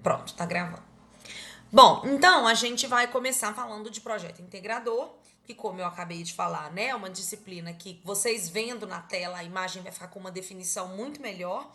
Pronto, tá gravando. Bom, então a gente vai começar falando de projeto integrador, que como eu acabei de falar, né, é uma disciplina que vocês vendo na tela a imagem vai ficar com uma definição muito melhor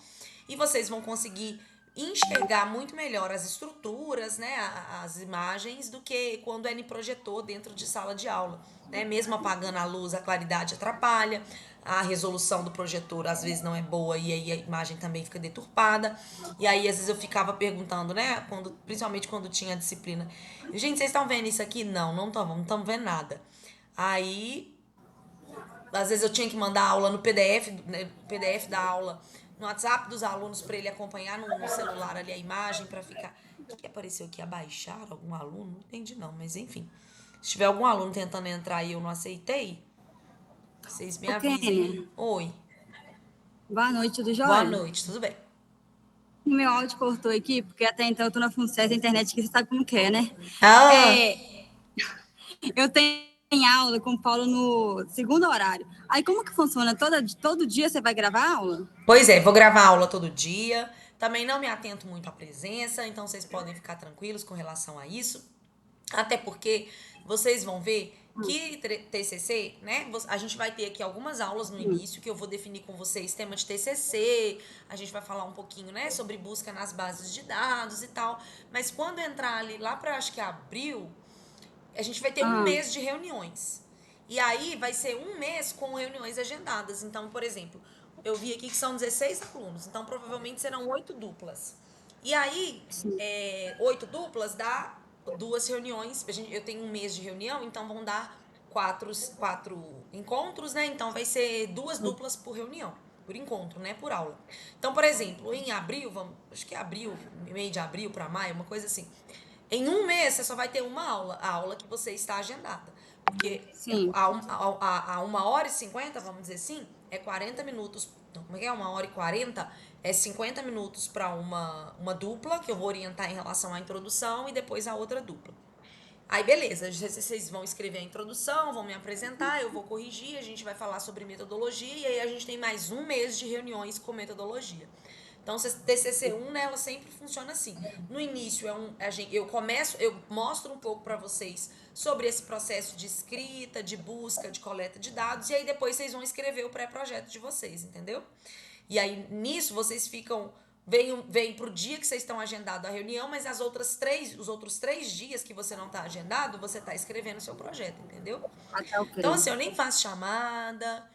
e vocês vão conseguir enxergar muito melhor as estruturas, né, as imagens do que quando é em projetor dentro de sala de aula, né? Mesmo apagando a luz, a claridade atrapalha, a resolução do projetor às vezes não é boa e aí a imagem também fica deturpada. E aí às vezes eu ficava perguntando, né, principalmente quando tinha a disciplina. Gente, vocês estão vendo isso aqui? Não, não estamos vendo nada. Aí às vezes eu tinha que mandar a aula no PDF, né, PDF da aula no WhatsApp dos alunos para ele acompanhar no celular ali a imagem para ficar. O que apareceu aqui? Abaixar algum aluno? Não entendi não, mas enfim. Se tiver algum aluno tentando entrar e eu não aceitei, vocês me Ô, avisem Kênia, aí. Oi, boa noite, tudo boa jóia? noite, tudo bem? O meu áudio cortou aqui, porque até então eu tô na FUNCES, a internet que você sabe como que é, né? Ah, É, eu tenho aula com o Paulo no segundo horário. Aí como que funciona? Todo dia você vai gravar aula? pois é, vou gravar aula todo dia. Também não me atento muito à presença, então vocês podem ficar tranquilos com relação a isso. Até porque vocês vão ver que TCC, né? A gente vai ter aqui algumas aulas no início que eu vou definir com vocês tema de TCC. A gente vai falar um pouquinho, né, sobre busca nas bases de dados e tal. Mas quando entrar ali lá para acho que abril, a gente vai ter um Ah, mês de reuniões. E aí vai ser um mês com reuniões agendadas. Então, por exemplo, eu vi aqui que são 16 alunos, então provavelmente serão 8 duplas. E aí, sim. 8 duplas dá duas reuniões. Eu tenho um mês de reunião, então vão dar quatro encontros, né? Então vai ser duas duplas por reunião, por encontro, né? Por aula. Então, por exemplo, em abril, acho que é abril, meio de abril para maio, uma coisa assim. Em um mês, você só vai ter uma aula, a aula que você está agendada. Porque Sim. a 1h50, vamos dizer assim, é 40 minutos. Não, como é que é? 1h40 é 50 minutos para uma dupla, que eu vou orientar em relação à introdução, e depois a outra dupla. Aí, beleza, vocês vão escrever a introdução, vão me apresentar, eu vou corrigir, a gente vai falar sobre metodologia, e aí a gente tem mais um mês de reuniões com metodologia. Então, TCC1, né, ela sempre funciona assim. No início, eu mostro um pouco para vocês sobre esse processo de escrita, de busca, de coleta de dados, e aí depois vocês vão escrever o pré-projeto de vocês, entendeu? E aí, nisso, vocês ficam. Vem pro dia que vocês estão agendado a reunião, mas os outros 3 dias que você não está agendado, você está escrevendo o seu projeto, entendeu? Até o Então, quê? assim, eu nem faço chamada,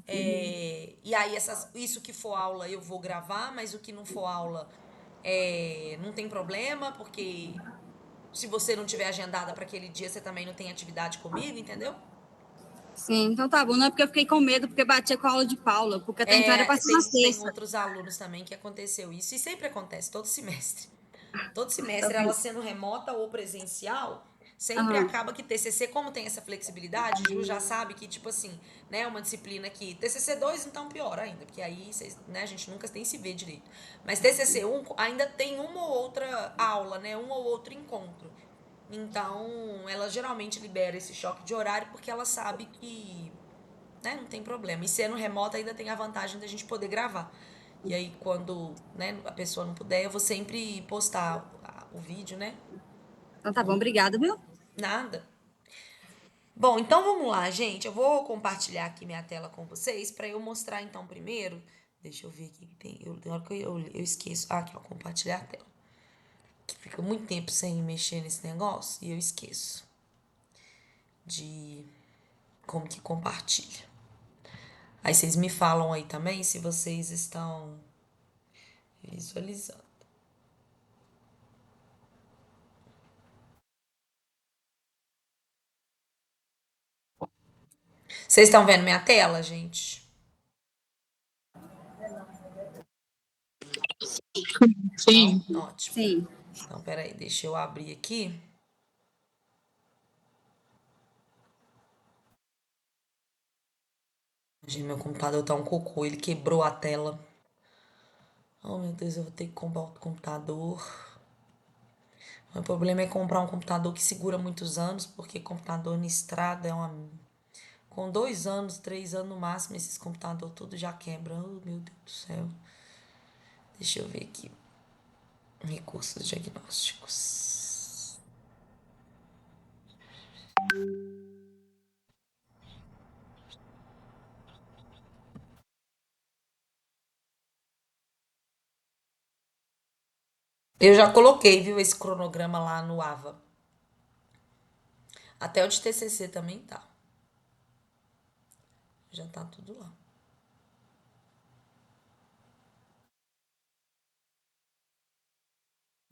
e aí, isso que for aula eu vou gravar, mas o que não for aula não tem problema, porque se você não tiver agendada para aquele dia, você também não tem atividade comigo, entendeu? Sim, então tá bom. Não é porque eu fiquei com medo, porque batia com a aula de Paula, porque até então era pra ser na Tem sexta. outros alunos também que aconteceu isso, e sempre acontece, todo semestre. Todo Tá semestre, ela bom. sendo remota ou presencial, sempre Aham. acaba que TCC, como tem essa flexibilidade, Ju já sabe que, tipo assim, né, uma disciplina que TCC 2 então pior ainda, porque aí, né, a gente nunca nem se vê direito. Mas TCC 1 ainda tem uma ou outra aula, né, um ou outro encontro. Então, ela geralmente libera esse choque de horário porque ela sabe que, né, não tem problema. E sendo remota ainda tem a vantagem da gente poder gravar. E aí, quando, né, a pessoa não puder, eu vou sempre postar o vídeo, né? Então tá bom, obrigada, viu? Nada. Bom, então vamos lá, gente. Eu vou compartilhar aqui minha tela com vocês para eu mostrar então primeiro. Deixa eu ver aqui que tem. Tem hora que eu esqueço. Ah, aqui, ó, compartilhar a tela. Fica muito tempo sem mexer nesse negócio e eu esqueço de como que compartilha. Aí vocês me falam aí também se vocês estão visualizando. Vocês estão vendo minha tela, gente? Sim, Ótimo. Sim. Então, peraí, deixa eu abrir aqui. Gente, meu computador tá um cocô, ele quebrou a tela. Oh, meu Deus, eu vou ter que comprar outro computador. O problema é comprar um computador que segura muitos anos, porque computador na estrada é uma. Com 2 anos, 3 anos no máximo, esses computadores tudo já quebram. Oh, meu Deus do céu. Deixa eu ver aqui. Recursos diagnósticos. Eu já coloquei, viu, esse cronograma lá no AVA. Até o de TCC também tá. Já tá tudo lá.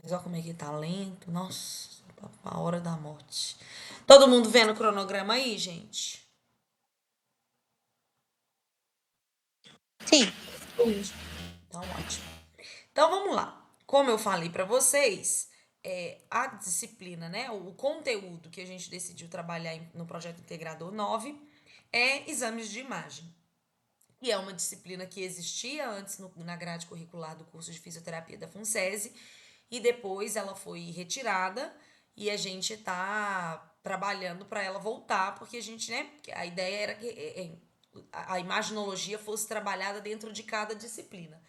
Mas olha como é que tá lento. Nossa, tá a hora da morte. Todo mundo vendo o cronograma aí, gente? Sim. Então, ótimo. Então, vamos lá. Como eu falei para vocês, a disciplina, né, o conteúdo que a gente decidiu trabalhar no projeto Integrador 9 é exames de imagem. E é uma disciplina que existia antes na grade curricular do curso de fisioterapia da FUNSESI e depois ela foi retirada e a gente está trabalhando para ela voltar, porque a gente, né, a ideia era que a imaginologia fosse trabalhada dentro de cada disciplina.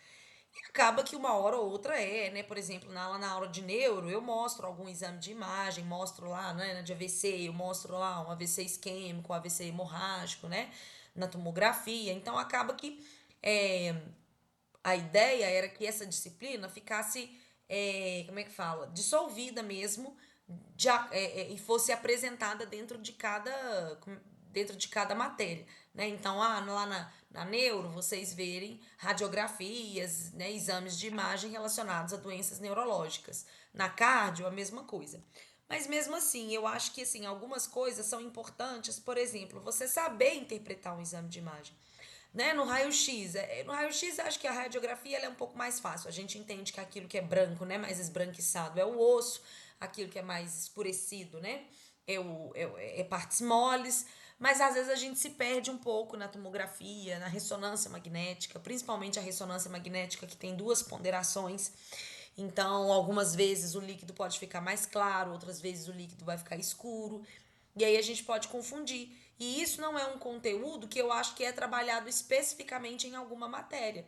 E acaba que uma hora ou outra né? Por exemplo, lá na aula de neuro, eu mostro algum exame de imagem, mostro lá, né, de AVC, eu mostro lá um AVC isquêmico, um AVC hemorrágico, né, na tomografia. Então, acaba que a ideia era que essa disciplina ficasse, como é que fala? Dissolvida mesmo, e fosse apresentada dentro de cada matéria, né? Então, lá na neuro, vocês verem radiografias, né, exames de imagem relacionados a doenças neurológicas. Na cardio, a mesma coisa. Mas mesmo assim, eu acho que assim, algumas coisas são importantes, por exemplo, você saber interpretar um exame de imagem. Né? No raio-x acho que a radiografia ela é um pouco mais fácil. A gente entende que aquilo que é branco, né, mais esbranquiçado é o osso, aquilo que é mais escurecido, né, é partes moles, mas às vezes a gente se perde um pouco na tomografia, na ressonância magnética, principalmente a ressonância magnética que tem duas ponderações. Então, algumas vezes o líquido pode ficar mais claro, outras vezes o líquido vai ficar escuro. E aí a gente pode confundir. E isso não é um conteúdo que eu acho que é trabalhado especificamente em alguma matéria.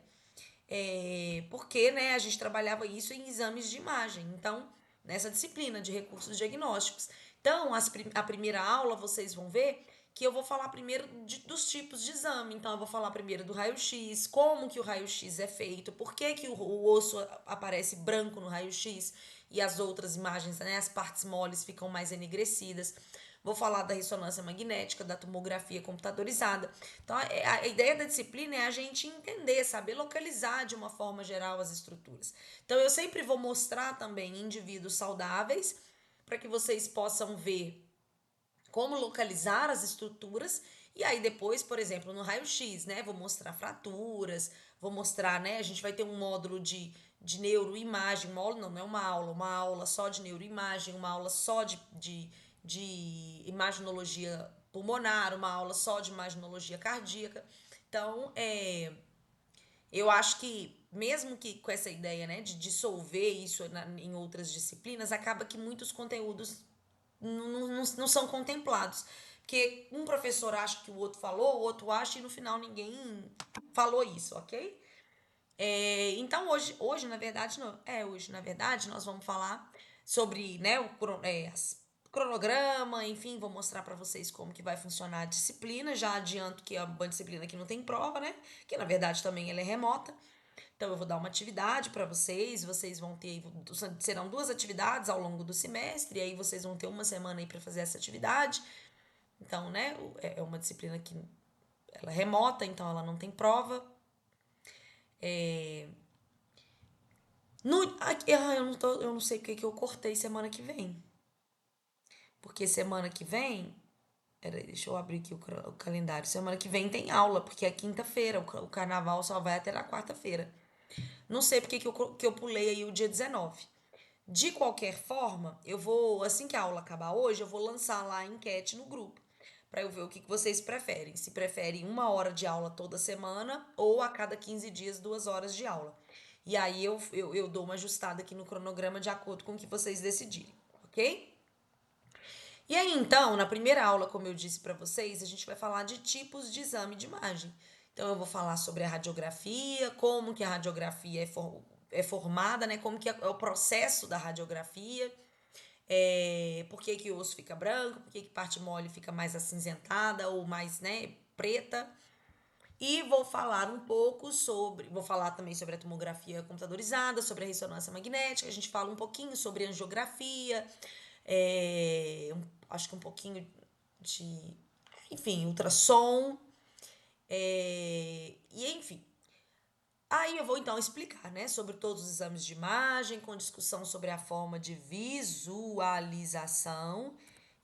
Porque, né, a gente trabalhava isso em exames de imagem. Então, nessa disciplina de recursos diagnósticos. Então, a primeira aula vocês vão ver que eu vou falar primeiro dos tipos de exame. Então, eu vou falar primeiro do raio-x, como que o raio-x é feito, por que, que o osso aparece branco no raio-x e as outras imagens, né, as partes moles ficam mais enegrecidas. Vou falar da ressonância magnética, da tomografia computadorizada. Então, a ideia da disciplina é a gente entender, saber localizar de uma forma geral as estruturas. Então, eu sempre vou mostrar também indivíduos saudáveis para que vocês possam ver como localizar as estruturas. E aí depois, por exemplo, no raio-x, né, vou mostrar fraturas, vou mostrar, né, a gente vai ter um módulo de neuroimagem, não é uma aula só de neuroimagem, uma aula só de imaginologia pulmonar, uma aula só de imaginologia cardíaca. Então, eu acho que, mesmo que com essa ideia, né, de dissolver isso em outras disciplinas, acaba que muitos conteúdos não são contemplados. Porque um professor acha que o outro falou, o outro acha e no final ninguém falou isso, ok? Então hoje, na verdade, não, hoje, na verdade, nós vamos falar sobre, né, cronograma, enfim, vou mostrar para vocês como que vai funcionar a disciplina. Já adianto que é uma disciplina que não tem prova, né? Que na verdade também ela é remota. Então eu vou dar uma atividade para vocês vão ter, serão duas atividades ao longo do semestre, e aí vocês vão ter uma semana aí para fazer essa atividade. Então, né, é uma disciplina que ela é remota, então ela não tem prova. No, eu não sei porque que eu cortei semana que vem. Porque semana que vem, deixa eu abrir aqui o calendário. Semana que vem tem aula, porque é quinta-feira, o carnaval só vai até na quarta-feira. Não sei porque que eu pulei aí o dia 19. De qualquer forma, eu vou, assim que a aula acabar hoje, eu vou lançar lá a enquete no grupo, para eu ver o que vocês preferem. Se preferem uma hora de aula toda semana ou a cada 15 dias, 2 horas de aula. E aí eu dou uma ajustada aqui no cronograma de acordo com o que vocês decidirem, ok? E aí, então, na primeira aula, como eu disse para vocês, a gente vai falar de tipos de exame de imagem. Então, eu vou falar sobre a radiografia, como que a radiografia é formada, né? Como que é o processo da radiografia, por que que o osso fica branco, por que que parte mole fica mais acinzentada ou mais, né, preta. E vou falar também sobre a tomografia computadorizada, sobre a ressonância magnética, a gente fala um pouquinho sobre angiografia, acho que um pouquinho de, enfim, ultrassom, e enfim. Aí eu vou então explicar, né, sobre todos os exames de imagem, com discussão sobre a forma de visualização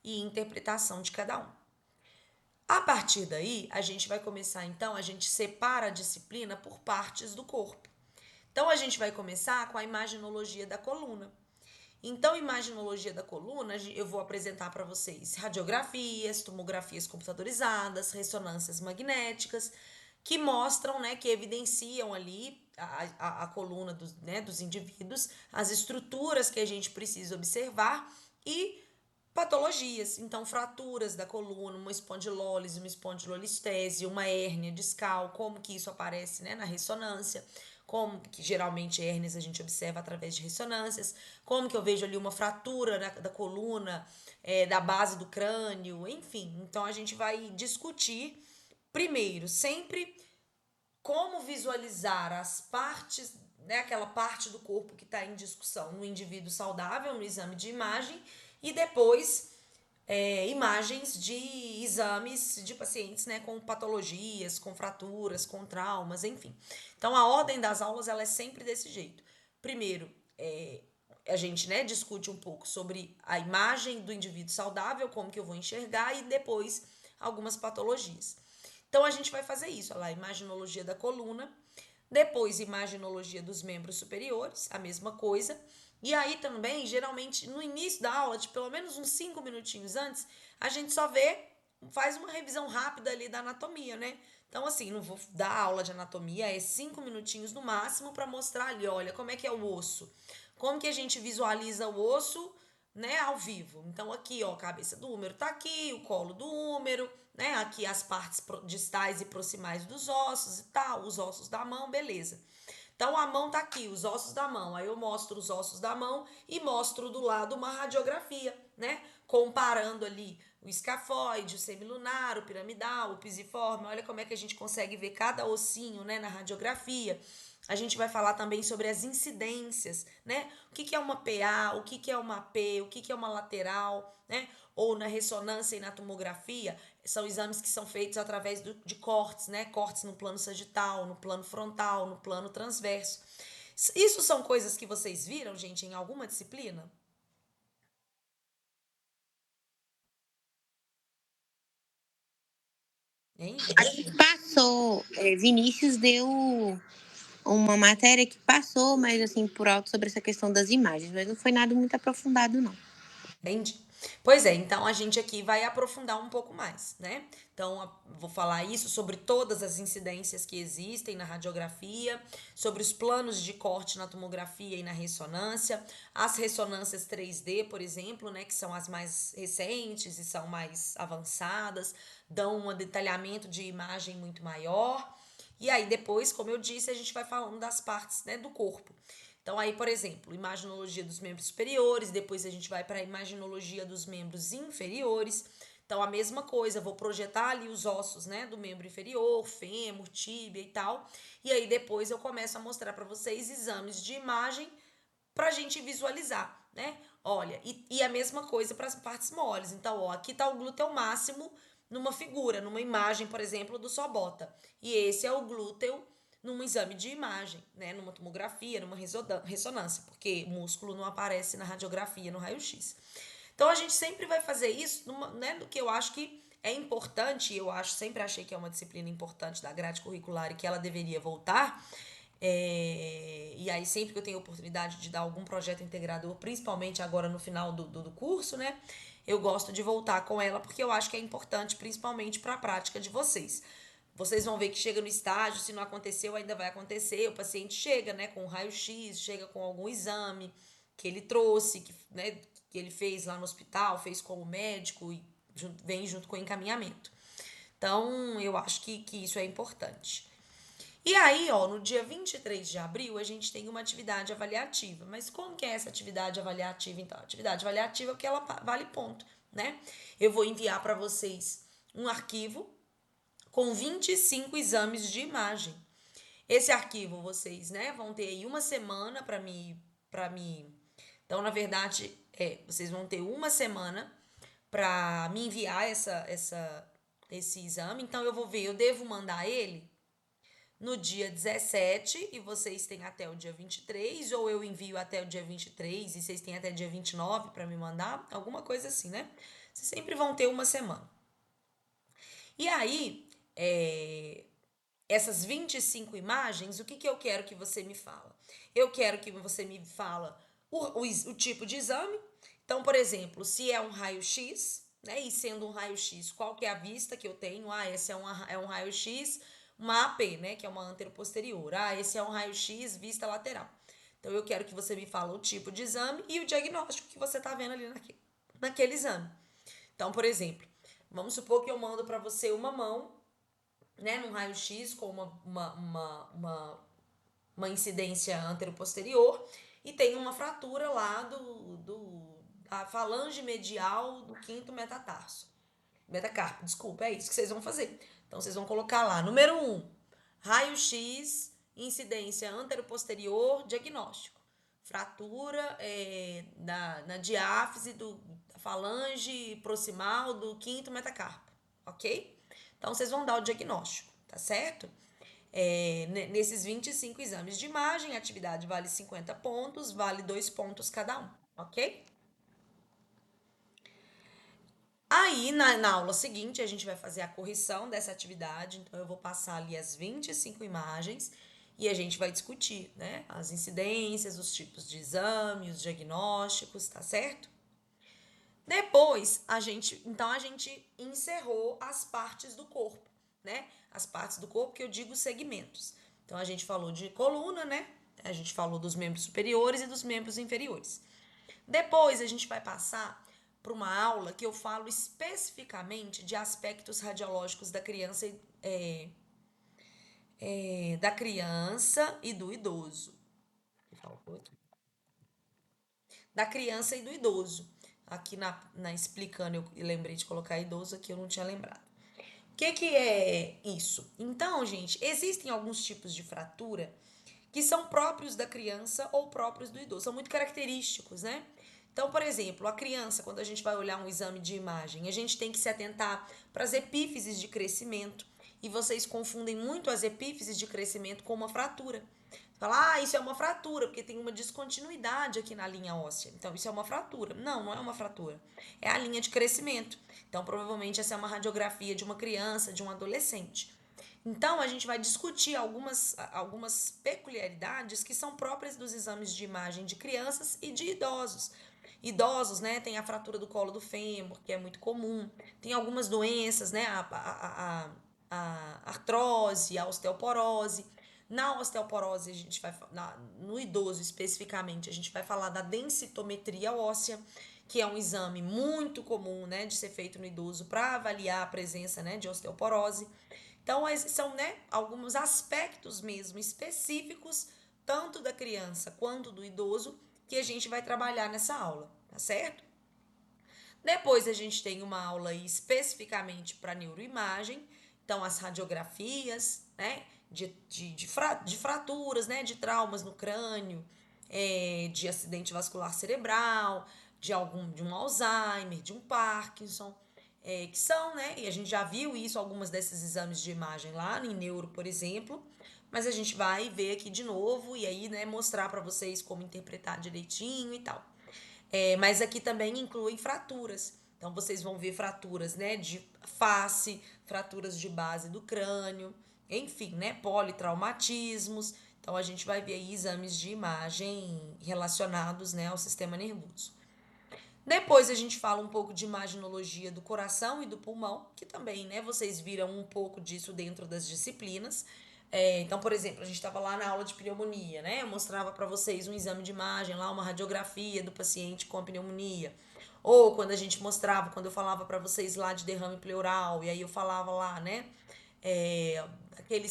e interpretação de cada um. A partir daí, a gente vai começar então, a gente separa a disciplina por partes do corpo. Então a gente vai começar com a imaginologia da coluna. Então, imaginologia da coluna, eu vou apresentar para vocês radiografias, tomografias computadorizadas, ressonâncias magnéticas, que mostram, né, que evidenciam ali a coluna dos indivíduos, as estruturas que a gente precisa observar e patologias, então fraturas da coluna, uma espondilólise, uma espondilolistese, uma hérnia discal, como que isso aparece, né, na ressonância, como que geralmente hérnias a gente observa através de ressonâncias, como que eu vejo ali uma fratura da coluna, da base do crânio, enfim. Então a gente vai discutir primeiro sempre como visualizar as partes, né, aquela parte do corpo que está em discussão no indivíduo saudável, no exame de imagem, e depois imagens de exames de pacientes, né, com patologias, com fraturas, com traumas, enfim. Então a ordem das aulas ela é sempre desse jeito. Primeiro, a gente, né, discute um pouco sobre a imagem do indivíduo saudável, como que eu vou enxergar, e depois algumas patologias. Então a gente vai fazer isso, olha lá, imaginologia da coluna, depois imaginologia dos membros superiores, a mesma coisa. E aí também, geralmente, no início da aula, de pelo menos uns 5 minutinhos antes, a gente só faz uma revisão rápida ali da anatomia, né? Então, assim, não vou dar aula de anatomia, é 5 minutinhos no máximo para mostrar ali, olha, como é que é o osso. Como que a gente visualiza o osso, né, ao vivo. Então, aqui, ó, a cabeça do úmero tá aqui, o colo do úmero, né, aqui as partes distais e proximais dos ossos e tal, os ossos da mão, beleza. Então, a mão tá aqui, os ossos da mão. Aí eu mostro os ossos da mão e mostro do lado uma radiografia, né, comparando ali o escafoide, o semilunar, o piramidal, o pisiforme. Olha como é que a gente consegue ver cada ossinho, né, na radiografia. A gente vai falar também sobre as incidências, né? O que é uma PA, o que é uma P, o que é uma lateral, né? Ou na ressonância e na tomografia, são exames que são feitos através de cortes, né? Cortes no plano sagital, no plano frontal, no plano transverso. Isso são coisas que vocês viram, gente, em alguma disciplina? Hein, A gente? gente passou, Vinícius deu uma matéria que passou, mas assim, por alto sobre essa questão das imagens, mas não foi nada muito aprofundado, não. Entendi. Pois é, então a gente aqui vai aprofundar um pouco mais, né? Então, vou falar isso sobre todas as incidências que existem na radiografia, sobre os planos de corte na tomografia e na ressonância, as ressonâncias 3D, por exemplo, né, que são as mais recentes e são mais avançadas, dão um detalhamento de imagem muito maior. E aí, depois, como eu disse, a gente vai falando das partes, né, do corpo. Então, aí, por exemplo, imaginologia dos membros superiores, depois a gente vai para a imaginologia dos membros inferiores. Então, a mesma coisa, vou projetar ali os ossos, né, do membro inferior, fêmur, tíbia e tal. E aí, depois eu começo a mostrar para vocês exames de imagem para a gente visualizar, né? Olha, e a mesma coisa para as partes moles. Então, ó, aqui tá o glúteo máximo numa figura, numa imagem, por exemplo, do Sobota. E esse é o glúteo num exame de imagem, né? Numa tomografia, numa ressonância, porque músculo não aparece na radiografia, no raio-x. Então, a gente sempre vai fazer isso, né, do que eu acho que é importante, eu acho, sempre achei que é uma disciplina importante da grade curricular e que ela deveria voltar, e aí, sempre que eu tenho oportunidade de dar algum projeto integrador, principalmente agora no final do curso, né? Eu gosto de voltar com ela porque eu acho que é importante, principalmente para a prática de vocês. Vocês vão ver que chega no estágio, se não aconteceu, ainda vai acontecer. O paciente chega, né, com um raio-x, chega com algum exame que ele trouxe, né, que ele fez lá no hospital, fez como médico e vem junto com o encaminhamento. Então, eu acho que isso é importante. E aí, ó, no dia 23 de abril, a gente tem uma atividade avaliativa. Mas como que é essa atividade avaliativa, então? A atividade avaliativa é porque ela vale ponto, né? Eu vou enviar para vocês um arquivo com 25 exames de imagem. Esse arquivo vocês, né, vão ter aí uma semana para me. Então, na verdade, vocês vão ter uma semana para me enviar esse exame. Então, eu devo mandar ele no dia 17 e vocês têm até o dia 23, ou eu envio até o dia 23 e vocês têm até o dia 29 para me mandar, alguma coisa assim, né? Vocês sempre vão ter uma semana. E aí, essas 25 imagens, o que, que eu quero que você me fala? Eu quero que você me fala o tipo de exame. Então, por exemplo, se é um raio-x, né? E sendo um raio-x, qual que é a vista que eu tenho? Ah, esse é um raio-x, uma AP, né? Que é uma anteroposterior. Ah, esse é um raio-x, vista lateral. Então, eu quero que você me fale o tipo de exame e o diagnóstico que você está vendo ali naquele exame. Então, por exemplo, vamos supor que eu mando para você uma mão, né, num raio-x com uma incidência anteroposterior e tem uma fratura lá da falange medial do quinto metacarpo, desculpa, é isso que vocês vão fazer. Então, vocês vão colocar lá, número 1, raio-x, incidência anteroposterior, diagnóstico. Fratura na diáfise da falange proximal do quinto metacarpo, ok? Então, vocês vão dar o diagnóstico, tá certo? Nesses 25 exames de imagem, a atividade vale 50 pontos, vale 2 pontos cada um, ok? Aí, na aula seguinte, a gente vai fazer a correção dessa atividade, então eu vou passar ali as 25 imagens e a gente vai discutir, né, as incidências, os tipos de exame, os diagnósticos, tá certo? Depois, a gente encerrou as partes do corpo, né? As partes do corpo que eu digo segmentos. Então, a gente falou de coluna, né? A gente falou dos membros superiores e dos membros inferiores. Depois, a gente vai passar para uma aula que eu falo especificamente de aspectos radiológicos da criança, da criança e do idoso. Da criança e do idoso. Aqui na explicando, eu lembrei de colocar idoso, aqui eu não tinha lembrado. O que é isso? Então, gente, existem alguns tipos de fratura que são próprios da criança ou próprios do idoso, são muito característicos, né? Então, por exemplo, a criança, quando a gente vai olhar um exame de imagem, a gente tem que se atentar para as epífises de crescimento. E vocês confundem muito as epífises de crescimento com uma fratura. Fala, isso é uma fratura, porque tem uma descontinuidade aqui na linha óssea. Então, isso é uma fratura. Não, não é uma fratura. É a linha de crescimento. Então, provavelmente, essa é uma radiografia de uma criança, de um adolescente. Então, a gente vai discutir algumas peculiaridades que são próprias dos exames de imagem de crianças e de idosos. Idosos, né, tem a fratura do colo do fêmur, que é muito comum. Tem algumas doenças, né, a artrose, a osteoporose. Na osteoporose, no idoso especificamente, a gente vai falar da densitometria óssea, que é um exame muito comum, né, de ser feito no idoso para avaliar a presença, né, de osteoporose. Então, são, né, alguns aspectos mesmo específicos, tanto da criança quanto do idoso, que a gente vai trabalhar nessa aula, tá certo? Depois a gente tem uma aula aí especificamente para neuroimagem, então as radiografias, né, de fraturas, né, de traumas no crânio, de acidente vascular cerebral, de um Alzheimer, de um Parkinson, que são, né, e a gente já viu isso, algumas desses exames de imagem lá em neuro, por exemplo, mas a gente vai ver aqui de novo e aí, né, mostrar para vocês como interpretar direitinho e tal. Mas aqui também incluem fraturas. Então, vocês vão ver fraturas, né, de face, fraturas de base do crânio, enfim, né, politraumatismos. Então, a gente vai ver aí exames de imagem relacionados, né, ao sistema nervoso. Depois a gente fala um pouco de imaginologia do coração e do pulmão, que também, né, vocês viram um pouco disso dentro das disciplinas. Então, por exemplo, a gente estava lá na aula de pneumonia, né? Eu mostrava para vocês um exame de imagem, lá uma radiografia do paciente com pneumonia. Ou quando a gente mostrava, quando eu falava para vocês lá de derrame pleural, e aí eu falava lá, né? aquele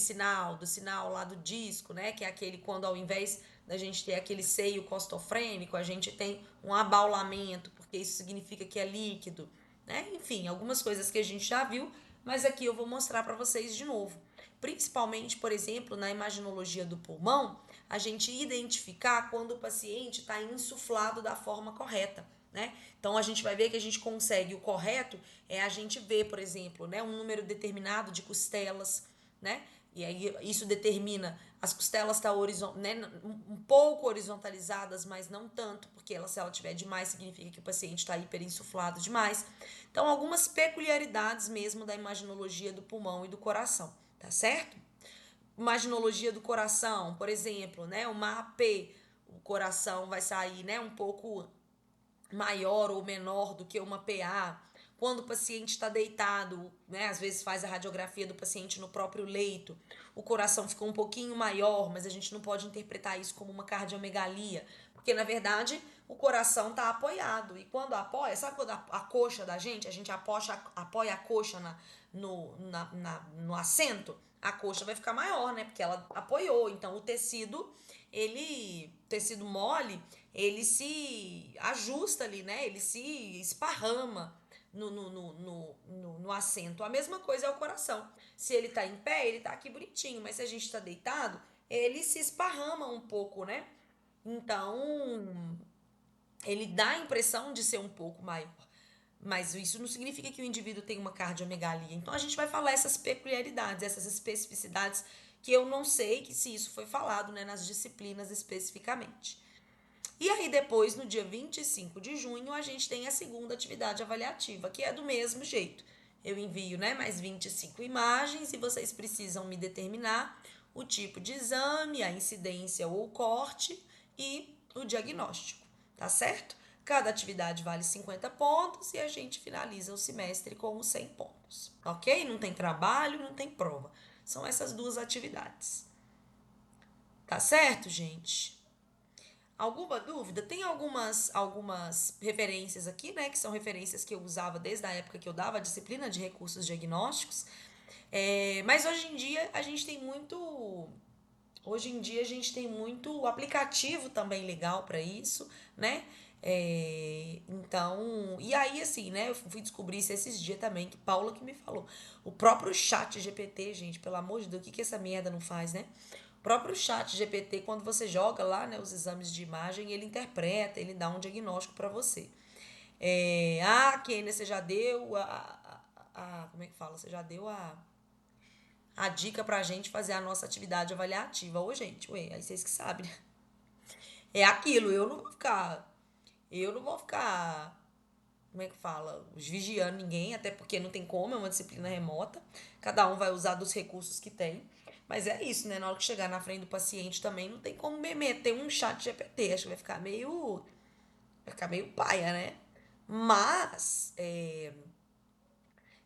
do sinal lá do disco, né? Que é aquele quando ao invés da gente ter aquele seio costofrênico, a gente tem um abaulamento, porque isso significa que é líquido, né? Enfim, algumas coisas que a gente já viu, mas aqui eu vou mostrar para vocês de novo. Principalmente, por exemplo, na imaginologia do pulmão, a gente identificar quando o paciente está insuflado da forma correta, né? Então a gente vai ver que a gente consegue, o correto é a gente ver, por exemplo, né, um número determinado de costelas, né? E aí isso determina as costelas estar né, um pouco horizontalizadas, mas não tanto, porque se ela tiver demais, significa que o paciente está hiperinsuflado demais. Então, algumas peculiaridades mesmo da imaginologia do pulmão e do coração, tá certo? Imaginologia do coração, por exemplo, né, uma AP, o coração vai sair, né, um pouco maior ou menor do que uma PA. Quando o paciente está deitado, né, às vezes faz a radiografia do paciente no próprio leito, o coração ficou um pouquinho maior, mas a gente não pode interpretar isso como uma cardiomegalia, porque na verdade o coração está apoiado. E quando apoia, sabe quando a coxa da gente, a gente apoia a coxa no assento, a coxa vai ficar maior, né? Porque ela apoiou. Então o tecido mole, ele se ajusta ali, né? Ele se esparrama no assento. A mesma coisa é o coração. Se ele tá em pé, ele tá aqui bonitinho, mas se a gente tá deitado, ele se esparrama um pouco, né? Então, ele dá a impressão de ser um pouco maior. Mas isso não significa que o indivíduo tem uma cardiomegalia. Então a gente vai falar essas peculiaridades, essas especificidades que eu não sei que se isso foi falado, né, nas disciplinas especificamente. E aí depois, no dia 25 de junho, a gente tem a segunda atividade avaliativa, que é do mesmo jeito. Eu envio, né, mais 25 imagens e vocês precisam me determinar o tipo de exame, a incidência ou corte e o diagnóstico, tá certo? Cada atividade vale 50 pontos e a gente finaliza o semestre com os 100 pontos, ok? Não tem trabalho, não tem prova. São essas duas atividades. Tá certo, gente? Alguma dúvida? Tem algumas referências aqui, né? Que são referências que eu usava desde a época que eu dava a disciplina de recursos diagnósticos. Mas hoje em dia a gente tem muito. Hoje em dia a gente tem muito aplicativo também legal para isso, né? Então, e aí assim, né? Eu fui descobrir isso esses dias também, que Paula que me falou. O próprio chat GPT, gente, pelo amor de Deus, o que essa merda não faz, né? O próprio chat GPT, quando você joga lá, né, os exames de imagem, ele interpreta, ele dá um diagnóstico para você. Kênia, você já deu como é que fala? Você já deu a dica pra gente fazer a nossa atividade avaliativa. Ô, gente, aí vocês que sabem, né? É aquilo, eu não vou ficar, como é que fala, vigiando ninguém, até porque não tem como, é uma disciplina remota. Cada um vai usar dos recursos que tem. Mas é isso, né? Na hora que chegar na frente do paciente também, não tem como meter um chat GPT. Acho que vai ficar meio paia, né? Mas,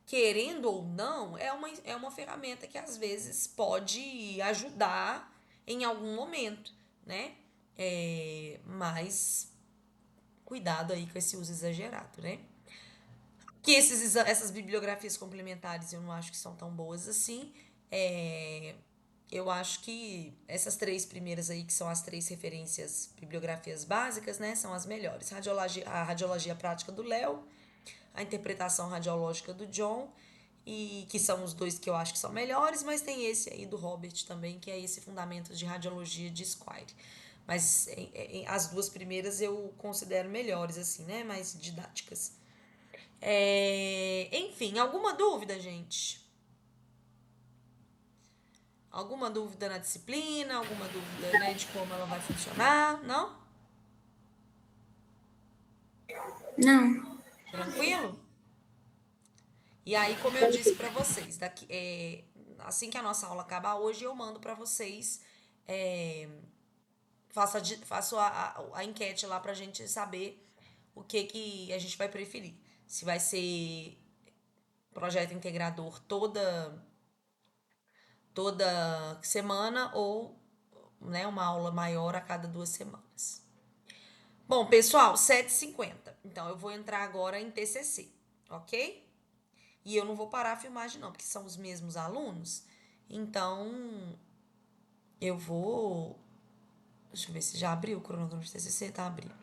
querendo ou não, é uma ferramenta que às vezes pode ajudar em algum momento, né? Mas cuidado aí com esse uso exagerado, né? Que essas bibliografias complementares eu não acho que são tão boas assim. Eu acho que essas três primeiras aí, que são as três referências, bibliografias básicas, né, são as melhores. A radiologia prática do Léo, a interpretação radiológica do John, e que são os dois que eu acho que são melhores, mas tem esse aí do Robert também, que é esse Fundamentos de Radiologia de Squire. Mas as duas primeiras eu considero melhores, assim, né, mais didáticas. Enfim, alguma dúvida, gente? Alguma dúvida na disciplina? Alguma dúvida, né, de como ela vai funcionar? Não? Não. Tranquilo? E aí, como eu disse para vocês, assim que a nossa aula acabar hoje, eu mando para vocês, faço a enquete lá pra gente saber o que a gente vai preferir. Se vai ser projeto integrador toda semana ou, né, uma aula maior a cada 2 semanas. Bom, pessoal, 7h50. Então, eu vou entrar agora em TCC, ok? E eu não vou parar a filmagem não, porque são os mesmos alunos. Então, eu vou... Deixa eu ver se já abriu o cronograma de TCC, tá abrindo.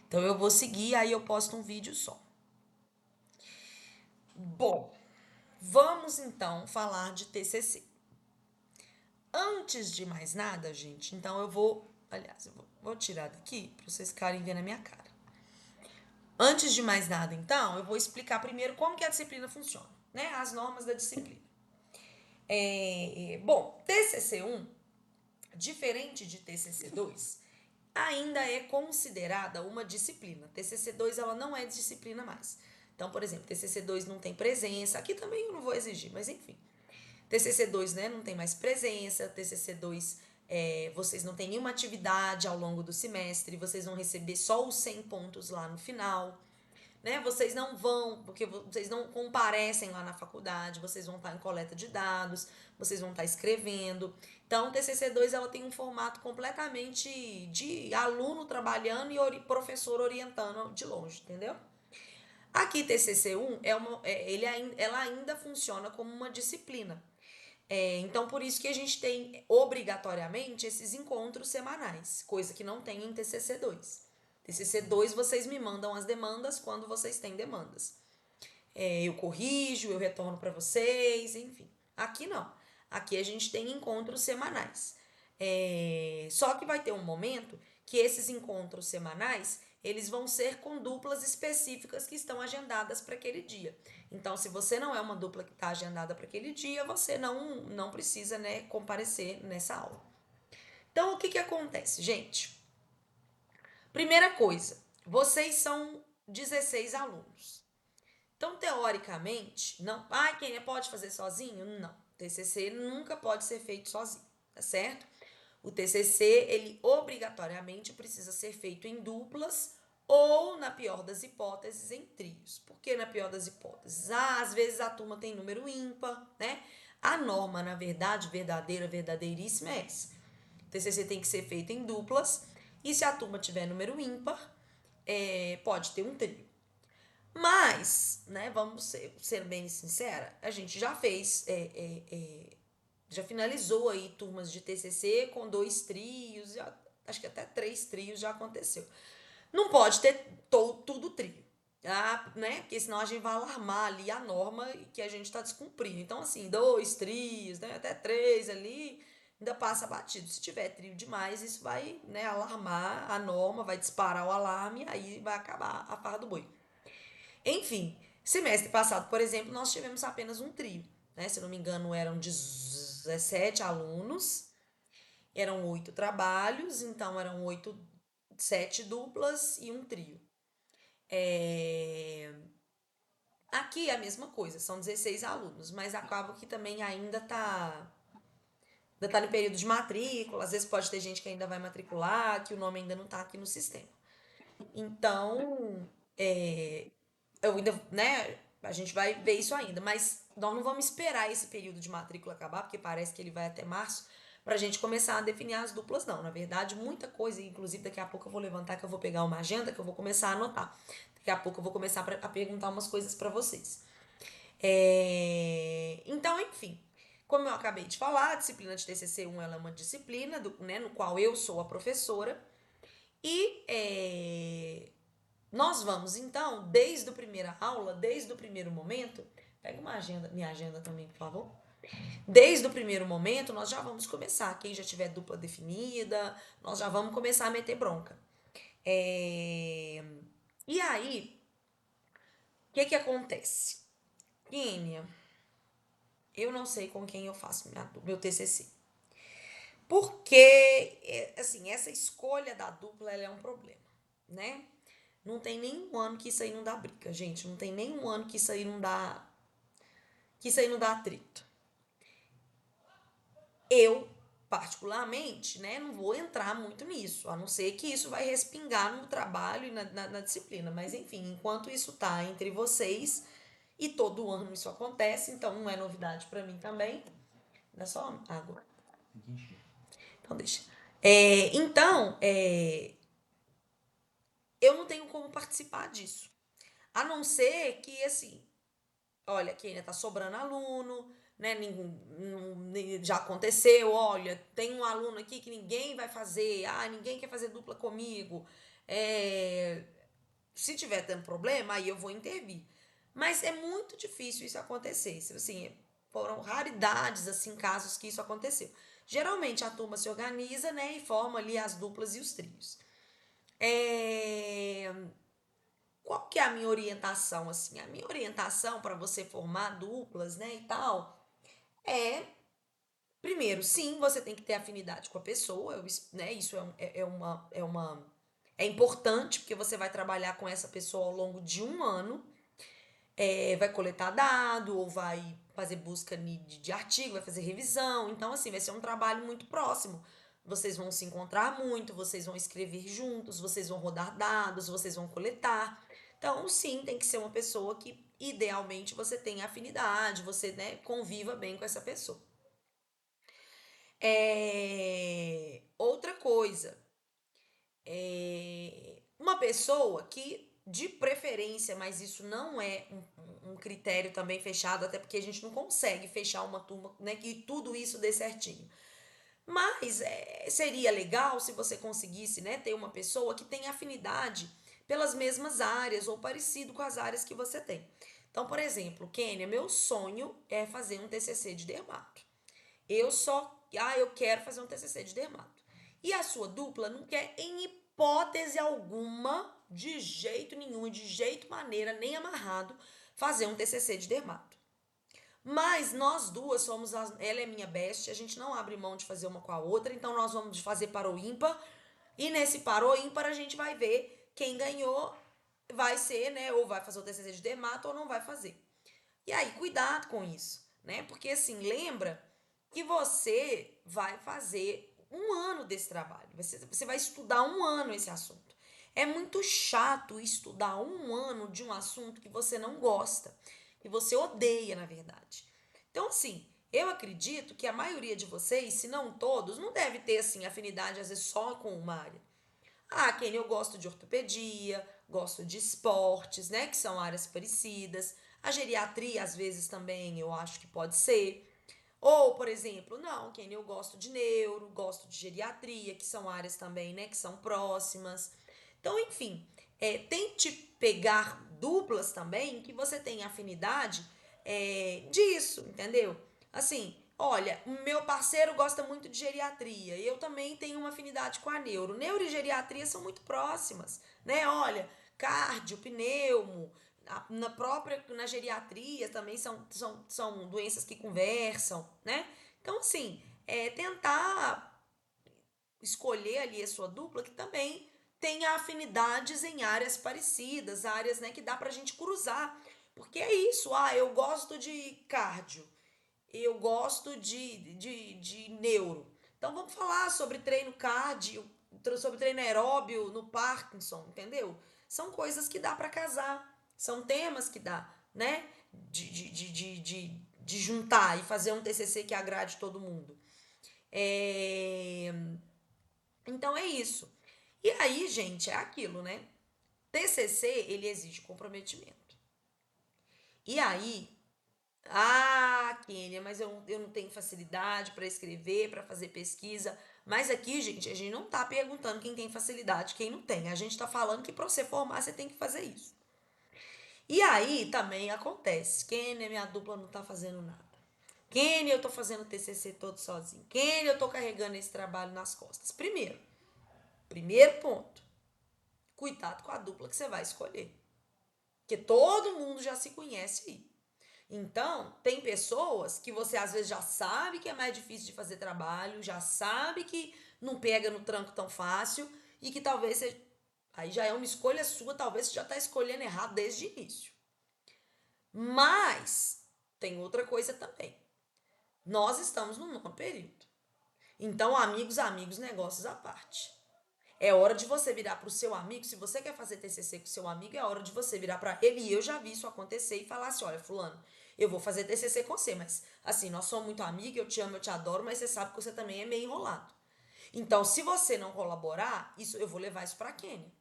Então, eu vou seguir, aí eu posto um vídeo só. Bom, vamos então falar de TCC. Antes de mais nada, gente, então eu vou... Aliás, eu vou tirar daqui para vocês ficarem vendo a minha cara. Antes de mais nada, então, eu vou explicar primeiro como que a disciplina funciona, né? As normas da disciplina. Bom, TCC1, diferente de TCC2, ainda é considerada uma disciplina. TCC2, ela não é disciplina mais. Então, por exemplo, TCC2 não tem presença. Aqui também eu não vou exigir, mas enfim. TCC2, né, não tem mais presença. TCC2, vocês não têm nenhuma atividade ao longo do semestre. Vocês vão receber só os 100 pontos lá no final. Né? Vocês não vão, porque vocês não comparecem lá na faculdade, vocês vão estar em coleta de dados, vocês vão estar escrevendo. Então, o TCC2 ela tem um formato completamente de aluno trabalhando e professor orientando de longe, entendeu? Aqui, TCC1, ela ainda funciona como uma disciplina. Então, por isso que a gente tem, obrigatoriamente, esses encontros semanais, coisa que não tem em TCC2. TCC2, vocês me mandam as demandas quando vocês têm demandas. Eu corrijo, eu retorno para vocês, enfim. Aqui não. Aqui a gente tem encontros semanais. Só que vai ter um momento que esses encontros semanais, eles vão ser com duplas específicas que estão agendadas para aquele dia. Então, se você não é uma dupla que está agendada para aquele dia, você não precisa, né, comparecer nessa aula. Então, o que acontece, gente? Primeira coisa, vocês são 16 alunos. Então, teoricamente, não. Quem pode fazer sozinho? Não. TCC nunca pode ser feito sozinho, tá certo? O TCC, ele obrigatoriamente precisa ser feito em duplas ou, na pior das hipóteses, em trios. Por que na pior das hipóteses? Às vezes a turma tem número ímpar, né? A norma, na verdade, verdadeiríssima é essa. O TCC tem que ser feito em duplas e se a turma tiver número ímpar, pode ter um trio. Mas, né, vamos ser bem sincera, a gente já fez, já finalizou aí turmas de TCC com 2 trios, acho que até 3 trios já aconteceu. Não pode ter tudo trio, tá? Né? Porque senão a gente vai alarmar ali a norma que a gente está descumprindo. Então, assim, 2 trios, né, até 3 ali, ainda passa batido. Se tiver trio demais, isso vai, né, alarmar a norma, vai disparar o alarme e aí vai acabar a farra do boi. Enfim, semestre passado, por exemplo, nós tivemos apenas um trio, né? Se não me engano, eram 17 alunos, eram 8 trabalhos, então eram 7 duplas e um trio. Aqui é a mesma coisa, são 16 alunos, mas acaba que também ainda tá no período de matrícula, às vezes pode ter gente que ainda vai matricular, que o nome ainda não tá aqui no sistema. Então, eu ainda, né, a gente vai ver isso ainda, mas nós não vamos esperar esse período de matrícula acabar, porque parece que ele vai até março, pra gente começar a definir as duplas, não. Na verdade, muita coisa, inclusive daqui a pouco eu vou levantar, que eu vou pegar uma agenda, que eu vou começar a anotar. Daqui a pouco eu vou começar a perguntar umas coisas pra vocês. Então, enfim, como eu acabei de falar, a disciplina de TCC1 ela é uma disciplina né, no qual eu sou a professora e nós vamos, então, desde a primeira aula, desde o primeiro momento, pega minha agenda também, por favor. Desde o primeiro momento, nós já vamos começar. Quem já tiver dupla definida, nós já vamos começar a meter bronca. E aí, o que acontece? Quênia, eu não sei com quem eu faço meu TCC. Porque, assim, essa escolha da dupla, ela é um problema, né? Não tem nenhum ano que isso aí não dá briga, gente. Não tem nenhum ano que isso aí não dá atrito. Eu, particularmente, né, não vou entrar muito nisso, a não ser que isso vai respingar no trabalho e na disciplina. Mas, enfim, enquanto isso tá entre vocês, e todo ano isso acontece, então não é novidade para mim também. Dá só água. Então, deixa. Eu não tenho como participar disso. A não ser que, assim, olha, Kênia, tá sobrando aluno, né? Já aconteceu, olha, tem um aluno aqui que ninguém vai fazer, ninguém quer fazer dupla comigo. É, se tiver tendo problema, aí eu vou intervir. Mas é muito difícil isso acontecer. Assim, foram raridades, assim, casos que isso aconteceu. Geralmente a turma se organiza, né, e forma ali as duplas e os trios. É... Qual que é a minha orientação, assim? A minha orientação para você formar duplas, né, e tal, é, primeiro, sim, você tem que ter afinidade com a pessoa, né, isso é importante, porque você vai trabalhar com essa pessoa ao longo de um ano, vai coletar dado, ou vai fazer busca de artigo, vai fazer revisão. Então, assim, vai ser um trabalho muito próximo. Vocês vão se encontrar muito, vocês vão escrever juntos, vocês vão rodar dados, vocês vão coletar. Então, sim, tem que ser uma pessoa que, idealmente, você tenha afinidade, você, né, conviva bem com essa pessoa. Outra coisa, uma pessoa que, de preferência, mas isso não é um critério também fechado, até porque a gente não consegue fechar uma turma, né, que tudo isso dê certinho. Mas seria legal se você conseguisse, né, ter uma pessoa que tenha afinidade pelas mesmas áreas ou parecido com as áreas que você tem. Então, por exemplo, Kênia, meu sonho é fazer um TCC de dermato. Eu quero fazer um TCC de dermato. E a sua dupla não quer, em hipótese alguma, de jeito nenhum, de jeito maneira, nem amarrado, fazer um TCC de dermato. Mas nós duas somos, ela é minha best, a gente não abre mão de fazer uma com a outra, então nós vamos fazer para o ímpar, e nesse para o ímpar a gente vai ver quem ganhou vai ser, né, ou vai fazer o TCC de dermato ou não vai fazer. E aí, cuidado com isso, né? Porque assim, lembra que você vai fazer um ano desse trabalho. Você vai estudar um ano esse assunto. É muito chato estudar um ano de um assunto que você não gosta, que você odeia, na verdade. Então, assim, eu acredito que a maioria de vocês, se não todos, não deve ter assim afinidade às vezes só com uma área. Kenny, eu gosto de ortopedia, gosto de esportes, né, que são áreas parecidas. A geriatria, às vezes, também eu acho que pode ser. Ou, por exemplo, não, Kenny, eu gosto de neuro, gosto de geriatria, que são áreas também, né, que são próximas. Então, enfim, tente pegar duplas também que você tenha afinidade disso, entendeu? Assim, olha, o meu parceiro gosta muito de geriatria, eu também tenho uma afinidade com a neuro. Neuro e geriatria são muito próximas, né? Olha, cardio, pneumo, na geriatria também são doenças que conversam, né? Então, assim, tentar escolher ali a sua dupla que também tenha afinidades em áreas parecidas, áreas, né, que dá pra gente cruzar. Porque é isso, eu gosto de cardio, eu gosto de neuro. Então vamos falar sobre treino cardio, sobre treino aeróbio no Parkinson, entendeu? São coisas que dá pra casar, são temas que dá, né, de juntar e fazer um TCC que agrade todo mundo. Então é isso. E aí, gente, é aquilo, né? TCC, ele exige comprometimento. E aí, Kênia, mas eu não tenho facilidade para escrever, para fazer pesquisa. Mas aqui, gente, a gente não tá perguntando quem tem facilidade, quem não tem. A gente tá falando que para você formar, você tem que fazer isso. E aí também acontece. Kênia, minha dupla não tá fazendo nada. Kênia, eu tô fazendo o TCC todo sozinho. Kênia, eu tô carregando esse trabalho nas costas. Primeiro ponto. Cuidado com a dupla que você vai escolher. Porque todo mundo já se conhece aí. Então, tem pessoas que você às vezes já sabe que é mais difícil de fazer trabalho, já sabe que não pega no tranco tão fácil e que talvez você. Aí já é uma escolha sua, talvez você já está escolhendo errado desde o início. Mas tem outra coisa também. Nós estamos no nono período. Então, amigos, negócios à parte. É hora de você virar para o seu amigo. Se você quer fazer TCC com seu amigo, é hora de você virar para ele. E eu já vi isso acontecer e falar assim: olha, Fulano, eu vou fazer TCC com você, mas assim, nós somos muito amigos, eu te amo, eu te adoro, mas você sabe que você também é meio enrolado. Então, se você não colaborar, eu vou levar isso para Kênia.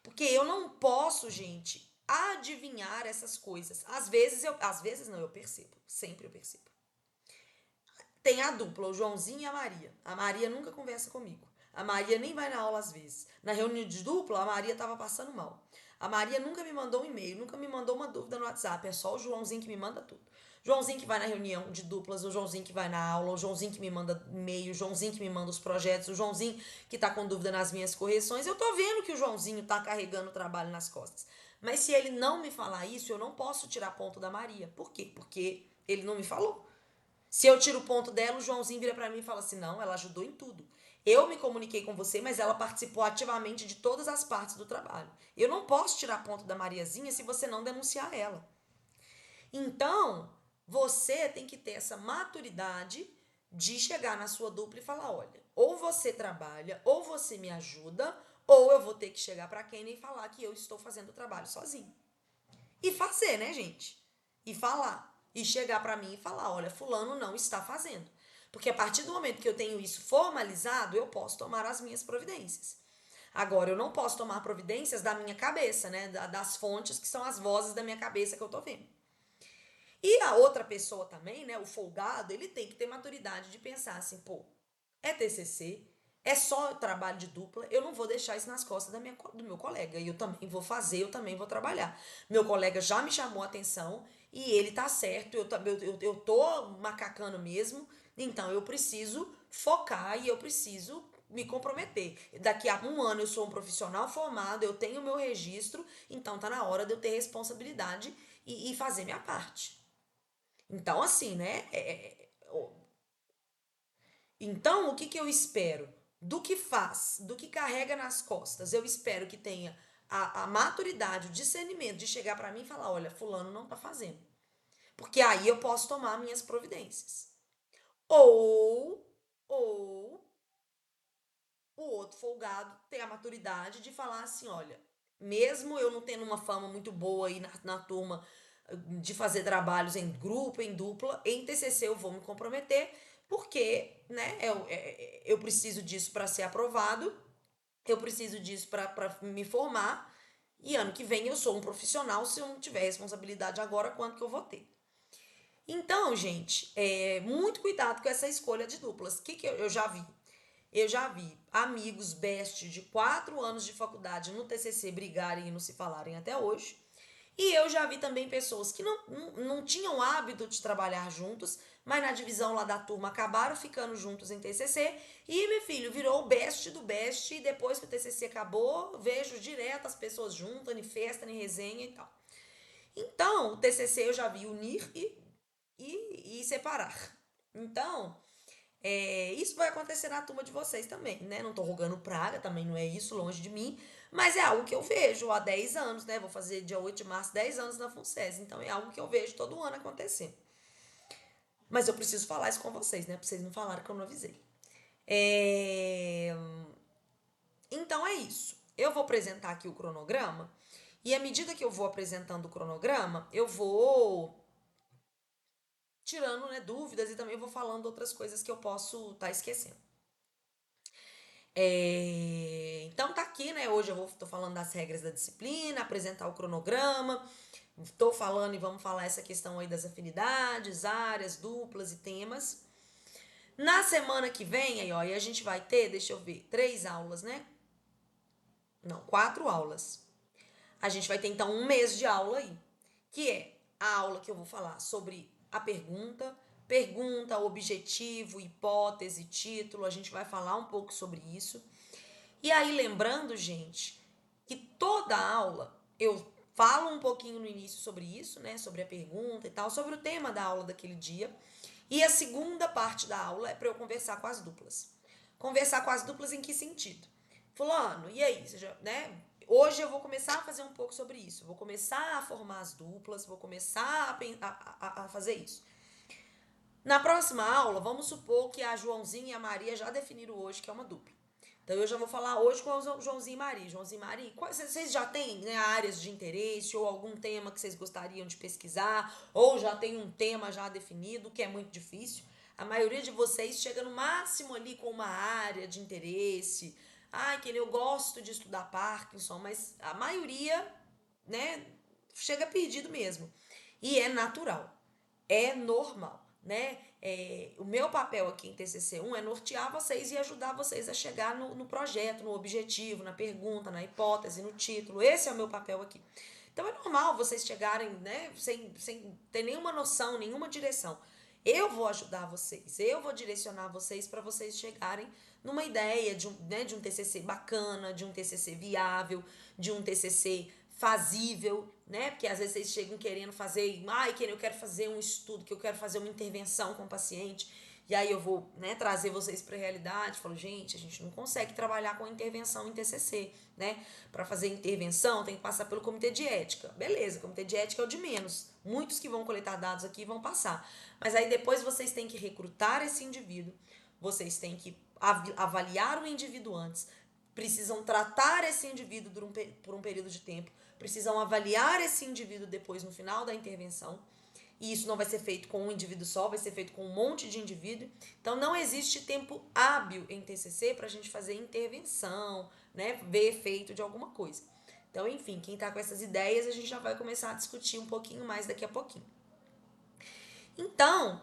Porque eu não posso, gente, adivinhar essas coisas. Às vezes não, eu percebo, sempre eu percebo. Tem a dupla, o Joãozinho e a Maria. A Maria nunca conversa comigo. A Maria nem vai na aula às vezes. Na reunião de dupla, a Maria tava passando mal. A Maria nunca me mandou um e-mail, nunca me mandou uma dúvida no WhatsApp. É só o Joãozinho que me manda tudo. Joãozinho que vai na reunião de duplas, o Joãozinho que vai na aula, o Joãozinho que me manda e-mail, o Joãozinho que me manda os projetos, o Joãozinho que tá com dúvida nas minhas correções. Eu tô vendo que o Joãozinho tá carregando o trabalho nas costas. Mas se ele não me falar isso, eu não posso tirar ponto da Maria. Por quê? Porque ele não me falou. Se eu tiro o ponto dela, o Joãozinho vira pra mim e fala assim: não, ela ajudou em tudo. Eu me comuniquei com você, mas ela participou ativamente de todas as partes do trabalho. Eu não posso tirar ponto da Mariazinha se você não denunciar ela. Então, você tem que ter essa maturidade de chegar na sua dupla e falar: olha, ou você trabalha, ou você me ajuda, ou eu vou ter que chegar pra Kenny e falar que eu estou fazendo o trabalho sozinho. E fazer, né, gente? E falar. E chegar pra mim e falar: olha, fulano não está fazendo. Porque a partir do momento que eu tenho isso formalizado, eu posso tomar as minhas providências. Agora, eu não posso tomar providências da minha cabeça, né? Das fontes que são as vozes da minha cabeça que eu tô vendo. E a outra pessoa também, né? O folgado, ele tem que ter maturidade de pensar assim: pô, é TCC, é só trabalho de dupla, eu não vou deixar isso nas costas do meu colega. E eu também vou fazer, eu também vou trabalhar. Meu colega já me chamou a atenção e ele tá certo, eu tô macacando mesmo, então eu preciso focar e eu preciso me comprometer. Daqui a um ano eu sou um profissional formado, eu tenho meu registro, então tá na hora de eu ter responsabilidade e fazer minha parte. Então, assim, né? Então, o que, que eu espero? Do que faz, do que carrega nas costas, eu espero que tenha a maturidade, o discernimento de chegar pra mim e falar: olha, fulano não tá fazendo. Porque aí eu posso tomar minhas providências. Ou o outro folgado ter a maturidade de falar assim: olha, mesmo eu não tendo uma fama muito boa aí na turma de fazer trabalhos em grupo, em dupla, em TCC eu vou me comprometer, porque, né, eu preciso disso para ser aprovado, eu preciso disso para me formar, e ano que vem eu sou um profissional, se eu não tiver responsabilidade agora, quanto que eu vou ter? Então, gente, muito cuidado com essa escolha de duplas. O que, que eu já vi? Eu já vi amigos best de 4 anos de faculdade no TCC brigarem e não se falarem até hoje. E eu já vi também pessoas que não tinham hábito de trabalhar juntos, mas na divisão lá da turma acabaram ficando juntos em TCC. E meu filho virou o best do best. E depois que o TCC acabou, vejo direto as pessoas juntas, em festa, em resenha e tal. Então, o TCC eu já vi unir e separar. Então, isso vai acontecer na turma de vocês também, né? Não tô rogando praga, também não é isso, longe de mim. Mas é algo que eu vejo há 10 anos, né? Vou fazer dia 8 de março 10 anos na FUNSES. Então é algo que eu vejo todo ano acontecendo. Mas eu preciso falar isso com vocês, né? Pra vocês não falarem que eu não avisei. É... Então é isso. Eu vou apresentar aqui o cronograma. E à medida que eu vou apresentando o cronograma, eu vou tirando, né, dúvidas e também vou falando outras coisas que eu posso estar esquecendo. Então tá aqui, né? Hoje tô falando das regras da disciplina, apresentar o cronograma, tô falando e vamos falar essa questão aí das afinidades, áreas, duplas e temas. Na semana que vem, aí, ó, e a gente vai ter, deixa eu ver, 3 aulas, né? Não, 4 aulas. A gente vai ter então um mês de aula aí, que é a aula que eu vou falar sobre a pergunta, objetivo, hipótese, título, a gente vai falar um pouco sobre isso. E aí, lembrando, gente, que toda aula eu falo um pouquinho no início sobre isso, né? Sobre a pergunta e tal, sobre o tema da aula daquele dia. E a segunda parte da aula é para eu conversar com as duplas. Conversar com as duplas em que sentido? Fulano, e aí? Você já, né? Hoje eu vou começar a fazer um pouco sobre isso. Vou começar a formar as duplas, vou começar a fazer isso. Na próxima aula, vamos supor que a Joãozinho e a Maria já definiram hoje que é uma dupla. Então eu já vou falar hoje com o Joãozinho e Maria. Joãozinho e Maria, vocês já têm, né, áreas de interesse ou algum tema que vocês gostariam de pesquisar? Ou já tem um tema já definido, que é muito difícil? A maioria de vocês chega no máximo ali com uma área de interesse. Ai, que eu gosto de estudar Parkinson, mas a maioria, né, chega perdido mesmo. E é natural, é normal, né? O meu papel aqui em TCC1 é nortear vocês e ajudar vocês a chegar no projeto, no objetivo, na pergunta, na hipótese, no título. Esse é o meu papel aqui. Então é normal vocês chegarem, né, sem ter nenhuma noção, nenhuma direção. Eu vou ajudar vocês, eu vou direcionar vocês para vocês chegarem numa ideia de um TCC bacana, de um TCC viável, de um TCC fazível, né? Porque às vezes vocês chegam querendo fazer, eu quero fazer um estudo, que eu quero fazer uma intervenção com o paciente, e aí eu vou, né, trazer vocês para a realidade, falo, gente, a gente não consegue trabalhar com intervenção em TCC, né? Para fazer intervenção tem que passar pelo comitê de ética. Beleza, o comitê de ética é o de menos. Muitos que vão coletar dados aqui vão passar. Mas aí depois vocês têm que recrutar esse indivíduo, vocês têm que avaliar o indivíduo antes, precisam tratar esse indivíduo por um período de tempo, precisam avaliar esse indivíduo depois no final da intervenção. E isso não vai ser feito com um indivíduo só, vai ser feito com um monte de indivíduo. Então não existe tempo hábil em TCC para a gente fazer intervenção, né, ver efeito de alguma coisa. Então, enfim, quem está com essas ideias, a gente já vai começar a discutir um pouquinho mais daqui a pouquinho. Então,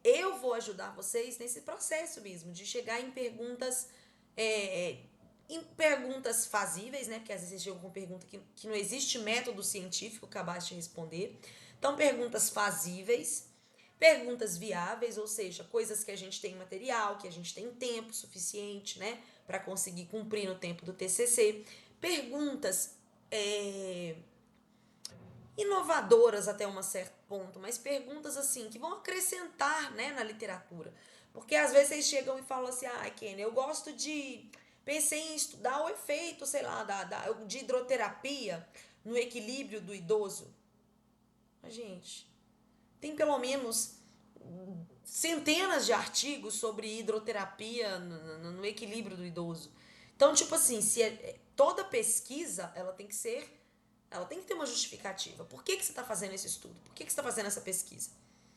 eu vou ajudar vocês nesse processo mesmo, de chegar em perguntas fazíveis, né? Porque às vezes vocês chegam com pergunta que não existe método científico capaz de responder. Então, perguntas fazíveis, perguntas viáveis, ou seja, coisas que a gente tem material, que a gente tem tempo suficiente, né? Para conseguir cumprir no tempo do TCC. Perguntas inovadoras até um certo ponto, mas perguntas assim que vão acrescentar, né, na literatura. Porque às vezes vocês chegam e falam assim, Kenny, eu gosto de... Pensei em estudar o efeito, sei lá, de hidroterapia no equilíbrio do idoso. Mas, gente, tem pelo menos centenas de artigos sobre hidroterapia no equilíbrio do idoso. Então, tipo assim, toda pesquisa, ela tem que ter uma justificativa. Por que você está fazendo esse estudo? Por que você está fazendo essa pesquisa?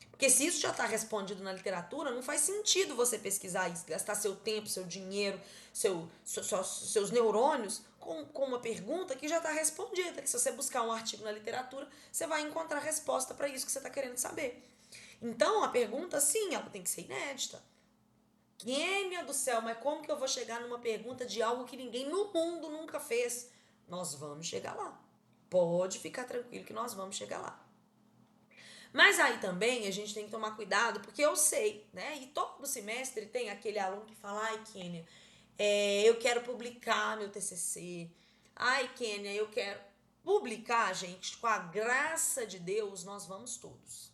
Porque se isso já está respondido na literatura, não faz sentido você pesquisar isso, gastar seu tempo, seu dinheiro, seus neurônios com uma pergunta que já está respondida. Que se você buscar um artigo na literatura, você vai encontrar resposta para isso que você está querendo saber. Então, a pergunta, sim, ela tem que ser inédita. Quênia do céu, mas como que eu vou chegar numa pergunta de algo que ninguém no mundo nunca fez? Nós vamos chegar lá. Pode ficar tranquilo que nós vamos chegar lá. Mas aí também a gente tem que tomar cuidado, porque eu sei, né? E todo semestre tem aquele aluno que fala, Kênia, eu quero publicar meu TCC. Kênia, eu quero publicar, gente, com a graça de Deus, nós vamos todos.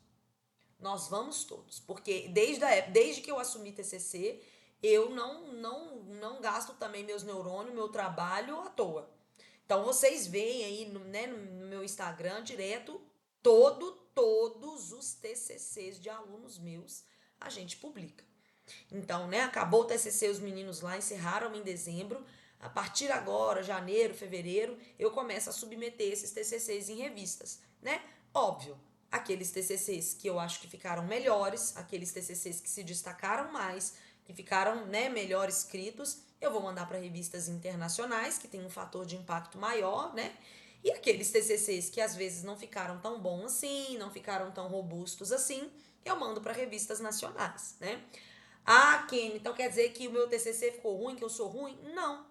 Nós vamos todos, porque desde que eu assumi TCC, eu não gasto também meus neurônios, meu trabalho à toa. Então, vocês veem aí no meu Instagram direto, todos os TCCs de alunos meus, a gente publica. Então, né, acabou o TCC, os meninos lá encerraram em dezembro. A partir agora, janeiro, fevereiro, eu começo a submeter esses TCCs em revistas, né? Óbvio, aqueles TCCs que eu acho que ficaram melhores, aqueles TCCs que se destacaram mais, que ficaram, né, melhor escritos, eu vou mandar para revistas internacionais, que tem um fator de impacto maior, né? E aqueles TCCs que às vezes não ficaram tão bons assim, não ficaram tão robustos assim, eu mando para revistas nacionais, né? Kenny, então quer dizer que o meu TCC ficou ruim, que eu sou ruim? Não.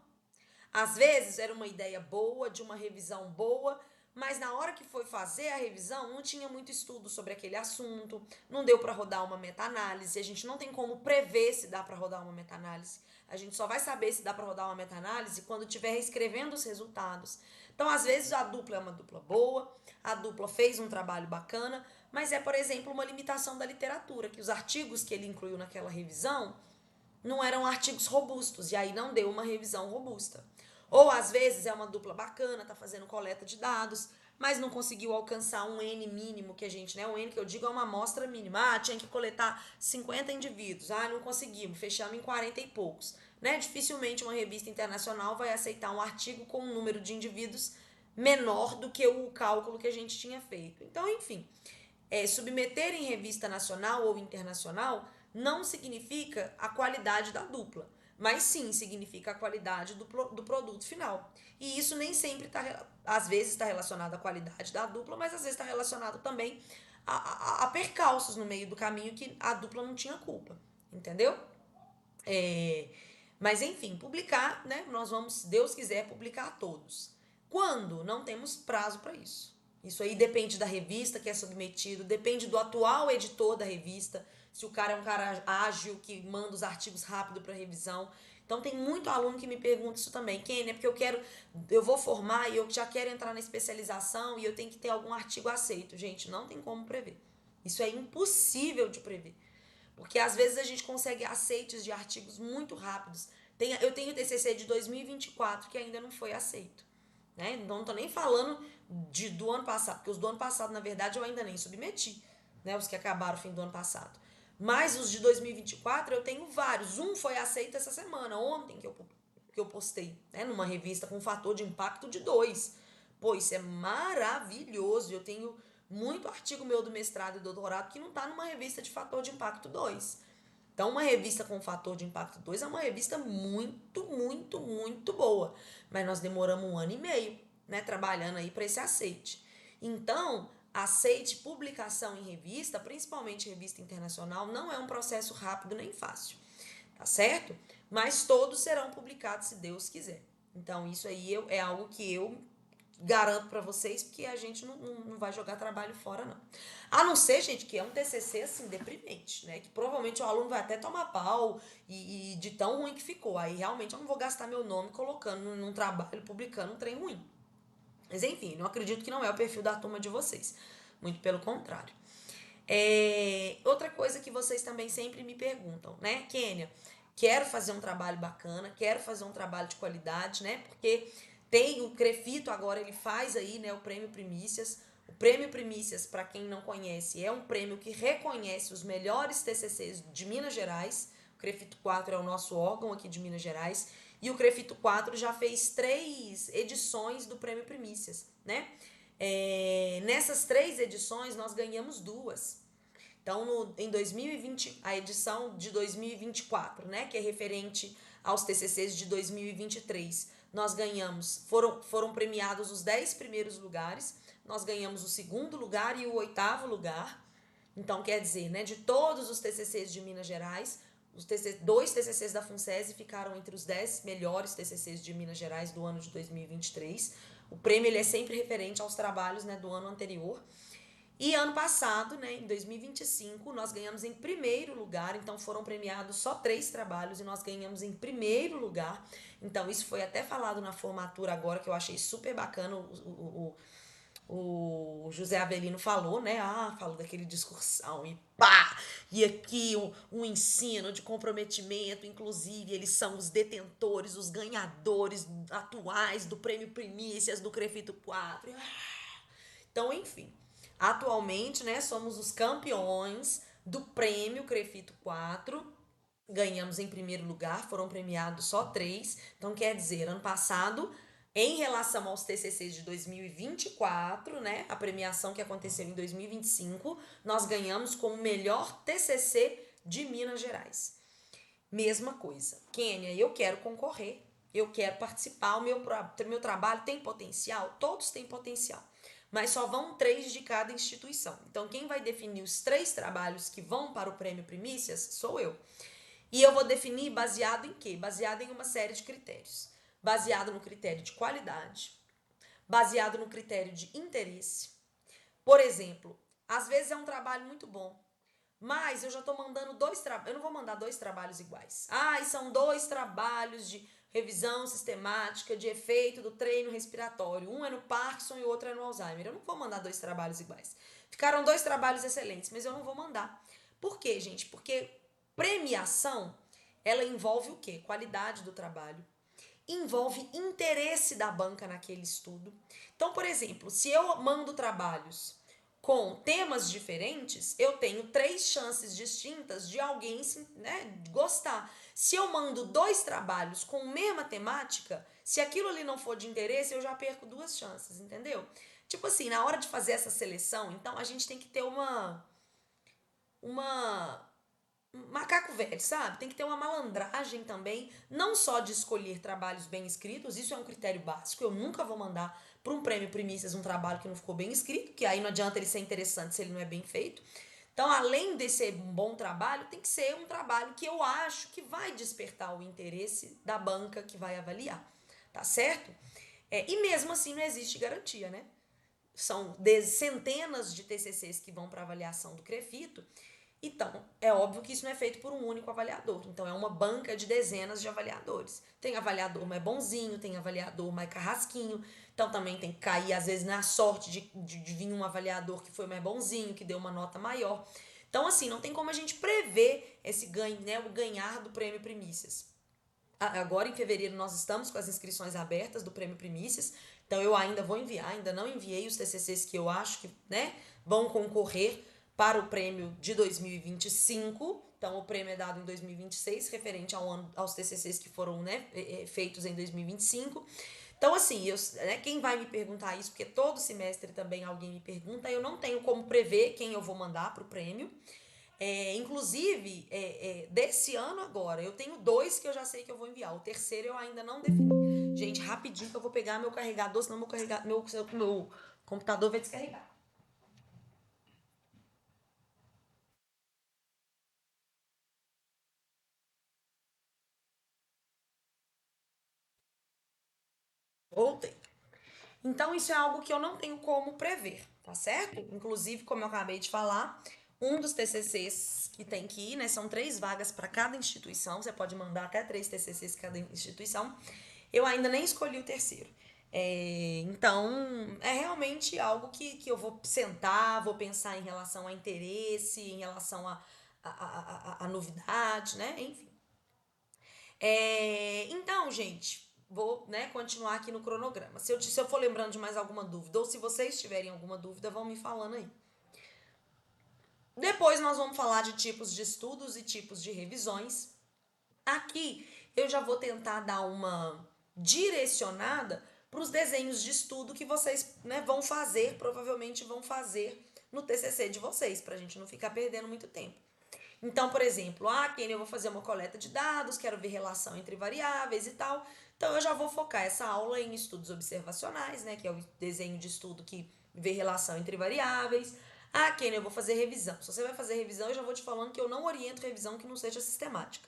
Às vezes era uma ideia boa, de uma revisão boa, mas na hora que foi fazer a revisão, não tinha muito estudo sobre aquele assunto, não deu para rodar uma meta-análise, a gente não tem como prever se dá para rodar uma meta-análise. A gente só vai saber se dá para rodar uma meta-análise quando estiver reescrevendo os resultados. Então, às vezes, a dupla é uma dupla boa, a dupla fez um trabalho bacana, mas é, por exemplo, uma limitação da literatura, que os artigos que ele incluiu naquela revisão não eram artigos robustos, e aí não deu uma revisão robusta. Ou às vezes é uma dupla bacana, tá fazendo coleta de dados, mas não conseguiu alcançar um N mínimo que a gente, né? O N que eu digo é uma amostra mínima. Tinha que coletar 50 indivíduos. Não conseguimos, fechamos em 40 e poucos. Né? Dificilmente uma revista internacional vai aceitar um artigo com um número de indivíduos menor do que o cálculo que a gente tinha feito. Então, enfim, submeter em revista nacional ou internacional não significa a qualidade da dupla, mas sim significa a qualidade do produto final. E isso nem sempre às vezes está relacionado à qualidade da dupla, mas às vezes está relacionado também a percalços no meio do caminho que a dupla não tinha culpa, entendeu? É, mas enfim, publicar, né? Nós vamos, se Deus quiser, publicar todos. Quando? Não temos prazo para isso. Isso aí depende da revista que é submetido, depende do atual editor da revista, se o cara é um cara ágil que manda os artigos rápido para revisão. Então tem muito aluno que me pergunta isso também, Kenny, é porque eu vou formar e eu já quero entrar na especialização e eu tenho que ter algum artigo aceito. Gente, não tem como prever. Isso é impossível de prever. Porque às vezes a gente consegue aceites de artigos muito rápidos. Eu tenho o TCC de 2024 que ainda não foi aceito. Né? Não tô nem falando do ano passado, porque os do ano passado, na verdade, eu ainda nem submeti. Né? Os que acabaram no fim do ano passado. Mas os de 2024 eu tenho vários. Um foi aceito essa semana, ontem que eu postei, né? Numa revista com fator de impacto de 2. Pô, isso é maravilhoso. Eu tenho muito artigo meu do mestrado e doutorado que não está numa revista de fator de impacto 2. Então, uma revista com fator de impacto 2 é uma revista muito, muito, muito boa. Mas nós demoramos 1 ano e meio, né, trabalhando aí para esse aceite. Então, aceite publicação em revista, principalmente revista internacional, não é um processo rápido nem fácil, tá certo? Mas todos serão publicados se Deus quiser. Então, isso aí é algo que eu garanto para vocês, porque a gente não vai jogar trabalho fora, não. A não ser, gente, que é um TCC, assim, deprimente, né? Que provavelmente o aluno vai até tomar pau e de tão ruim que ficou. Aí, realmente, eu não vou gastar meu nome colocando num trabalho, publicando um trem ruim. Mas, enfim, não acredito que não é o perfil da turma de vocês. Muito pelo contrário. Outra coisa que vocês também sempre me perguntam, né? Kênia, quero fazer um trabalho bacana, quero fazer um trabalho de qualidade, né? Porque tem o Crefito agora, ele faz aí, né, o Prêmio Primícias. O Prêmio Primícias, para quem não conhece, é um prêmio que reconhece os melhores TCCs de Minas Gerais. O Crefito 4 é o nosso órgão aqui de Minas Gerais. E o Crefito 4 já fez 3 edições do Prêmio Primícias, né? Nessas 3 edições, nós ganhamos 2. Então, em 2020, a edição de 2024, né, que é referente aos TCCs de 2023, nós ganhamos, foram premiados os 10 primeiros lugares, nós ganhamos o 2º lugar e o 8º lugar. Então, quer dizer, né, de todos os TCCs de Minas Gerais, 2 TCCs da FUNSESI ficaram entre os 10 melhores TCCs de Minas Gerais do ano de 2023. O prêmio ele é sempre referente aos trabalhos, né, do ano anterior. E ano passado, né, em 2025, nós ganhamos em primeiro lugar, então foram premiados só 3 trabalhos e nós ganhamos em primeiro lugar. Então isso foi até falado na formatura agora, que eu achei super bacana, o José Avelino falou, né, falou daquele discursão e pá, e aqui um ensino de comprometimento, inclusive eles são os detentores, os ganhadores atuais do Prêmio Primícias do Crefito 4. Então, enfim, atualmente, né, somos os campeões do Prêmio Crefito 4. Ganhamos em primeiro lugar, foram premiados só 3. Então, quer dizer, ano passado, em relação aos TCCs de 2024, né, a premiação que aconteceu em 2025, nós ganhamos como melhor TCC de Minas Gerais. Mesma coisa. Kênia, eu quero concorrer, eu quero participar, o meu trabalho tem potencial? Todos têm potencial, mas só vão 3 de cada instituição. Então, quem vai definir os 3 trabalhos que vão para o Prêmio Primícias sou eu. E eu vou definir baseado em quê? Baseado em uma série de critérios. Baseado no critério de qualidade, baseado no critério de interesse. Por exemplo, às vezes é um trabalho muito bom, mas eu já estou mandando 2 trabalhos. Eu não vou mandar 2 trabalhos iguais. E são 2 trabalhos de revisão sistemática de efeito do treino respiratório. Um é no Parkinson e o outro é no Alzheimer. Eu não vou mandar 2 trabalhos iguais. Ficaram 2 trabalhos excelentes, mas eu não vou mandar. Por quê, gente? Porque premiação, ela envolve o quê? Qualidade do trabalho. Envolve interesse da banca naquele estudo. Então, por exemplo, se eu mando trabalhos com temas diferentes, eu tenho 3 chances distintas de alguém, né, gostar. Se eu mando 2 trabalhos com a mesma temática, se aquilo ali não for de interesse, eu já perco 2 chances, entendeu? Tipo assim, na hora de fazer essa seleção, então a gente tem que ter uma macaco velho, sabe? Tem que ter uma malandragem também, não só de escolher trabalhos bem escritos, isso é um critério básico, eu nunca vou mandar para um prêmio Primícias um trabalho que não ficou bem escrito, que aí não adianta ele ser interessante se ele não é bem feito. Então, além de ser um bom trabalho, tem que ser um trabalho que eu acho que vai despertar o interesse da banca que vai avaliar, tá certo? E mesmo assim não existe garantia, né? São centenas de TCCs que vão para avaliação do CREFITO. Então, é óbvio que isso não é feito por um único avaliador. Então, é uma banca de dezenas de avaliadores. Tem avaliador mais bonzinho, tem avaliador mais carrasquinho. Então, também tem que cair, às vezes, na sorte de vir um avaliador que foi mais bonzinho, que deu uma nota maior. Então, assim, não tem como a gente prever esse ganho, né, o ganhar do Prêmio Primícias. Agora, em fevereiro, nós estamos com as inscrições abertas do Prêmio Primícias. Então, eu ainda vou enviar, ainda não enviei os TCCs que eu acho que, né, vão concorrer para o prêmio de 2025. Então, o prêmio é dado em 2026, referente ao ano, aos TCCs que foram, né, feitos em 2025. Então, assim, quem vai me perguntar isso, porque todo semestre também alguém me pergunta, eu não tenho como prever quem eu vou mandar para o prêmio. Inclusive, desse ano agora, eu tenho 2 que eu já sei que eu vou enviar. O terceiro eu ainda não defini. Gente, rapidinho que eu vou pegar meu carregador, senão meu computador vai descarregar. Voltei. Então, isso é algo que eu não tenho como prever, tá certo? Inclusive, como eu acabei de falar, um dos TCCs que tem que ir, né? São 3 vagas para cada instituição. Você pode mandar até 3 TCCs cada instituição. Eu ainda nem escolhi o terceiro. Então, é realmente algo que eu vou sentar, vou pensar em relação a interesse, em relação a novidade, né? Enfim. Então, gente, vou, né, continuar aqui no cronograma. Se eu for lembrando de mais alguma dúvida, ou se vocês tiverem alguma dúvida, vão me falando aí. Depois nós vamos falar de tipos de estudos e tipos de revisões. Aqui eu já vou tentar dar uma direcionada para os desenhos de estudo que vocês, né, vão fazer, provavelmente vão fazer no TCC de vocês, para a gente não ficar perdendo muito tempo. Então, por exemplo, Kenny, eu vou fazer uma coleta de dados, quero ver relação entre variáveis e tal. Então, eu já vou focar essa aula em estudos observacionais, né, que é o desenho de estudo que vê relação entre variáveis. Kenny, eu vou fazer revisão. Se você vai fazer revisão, eu já vou te falando que eu não oriento revisão que não seja sistemática.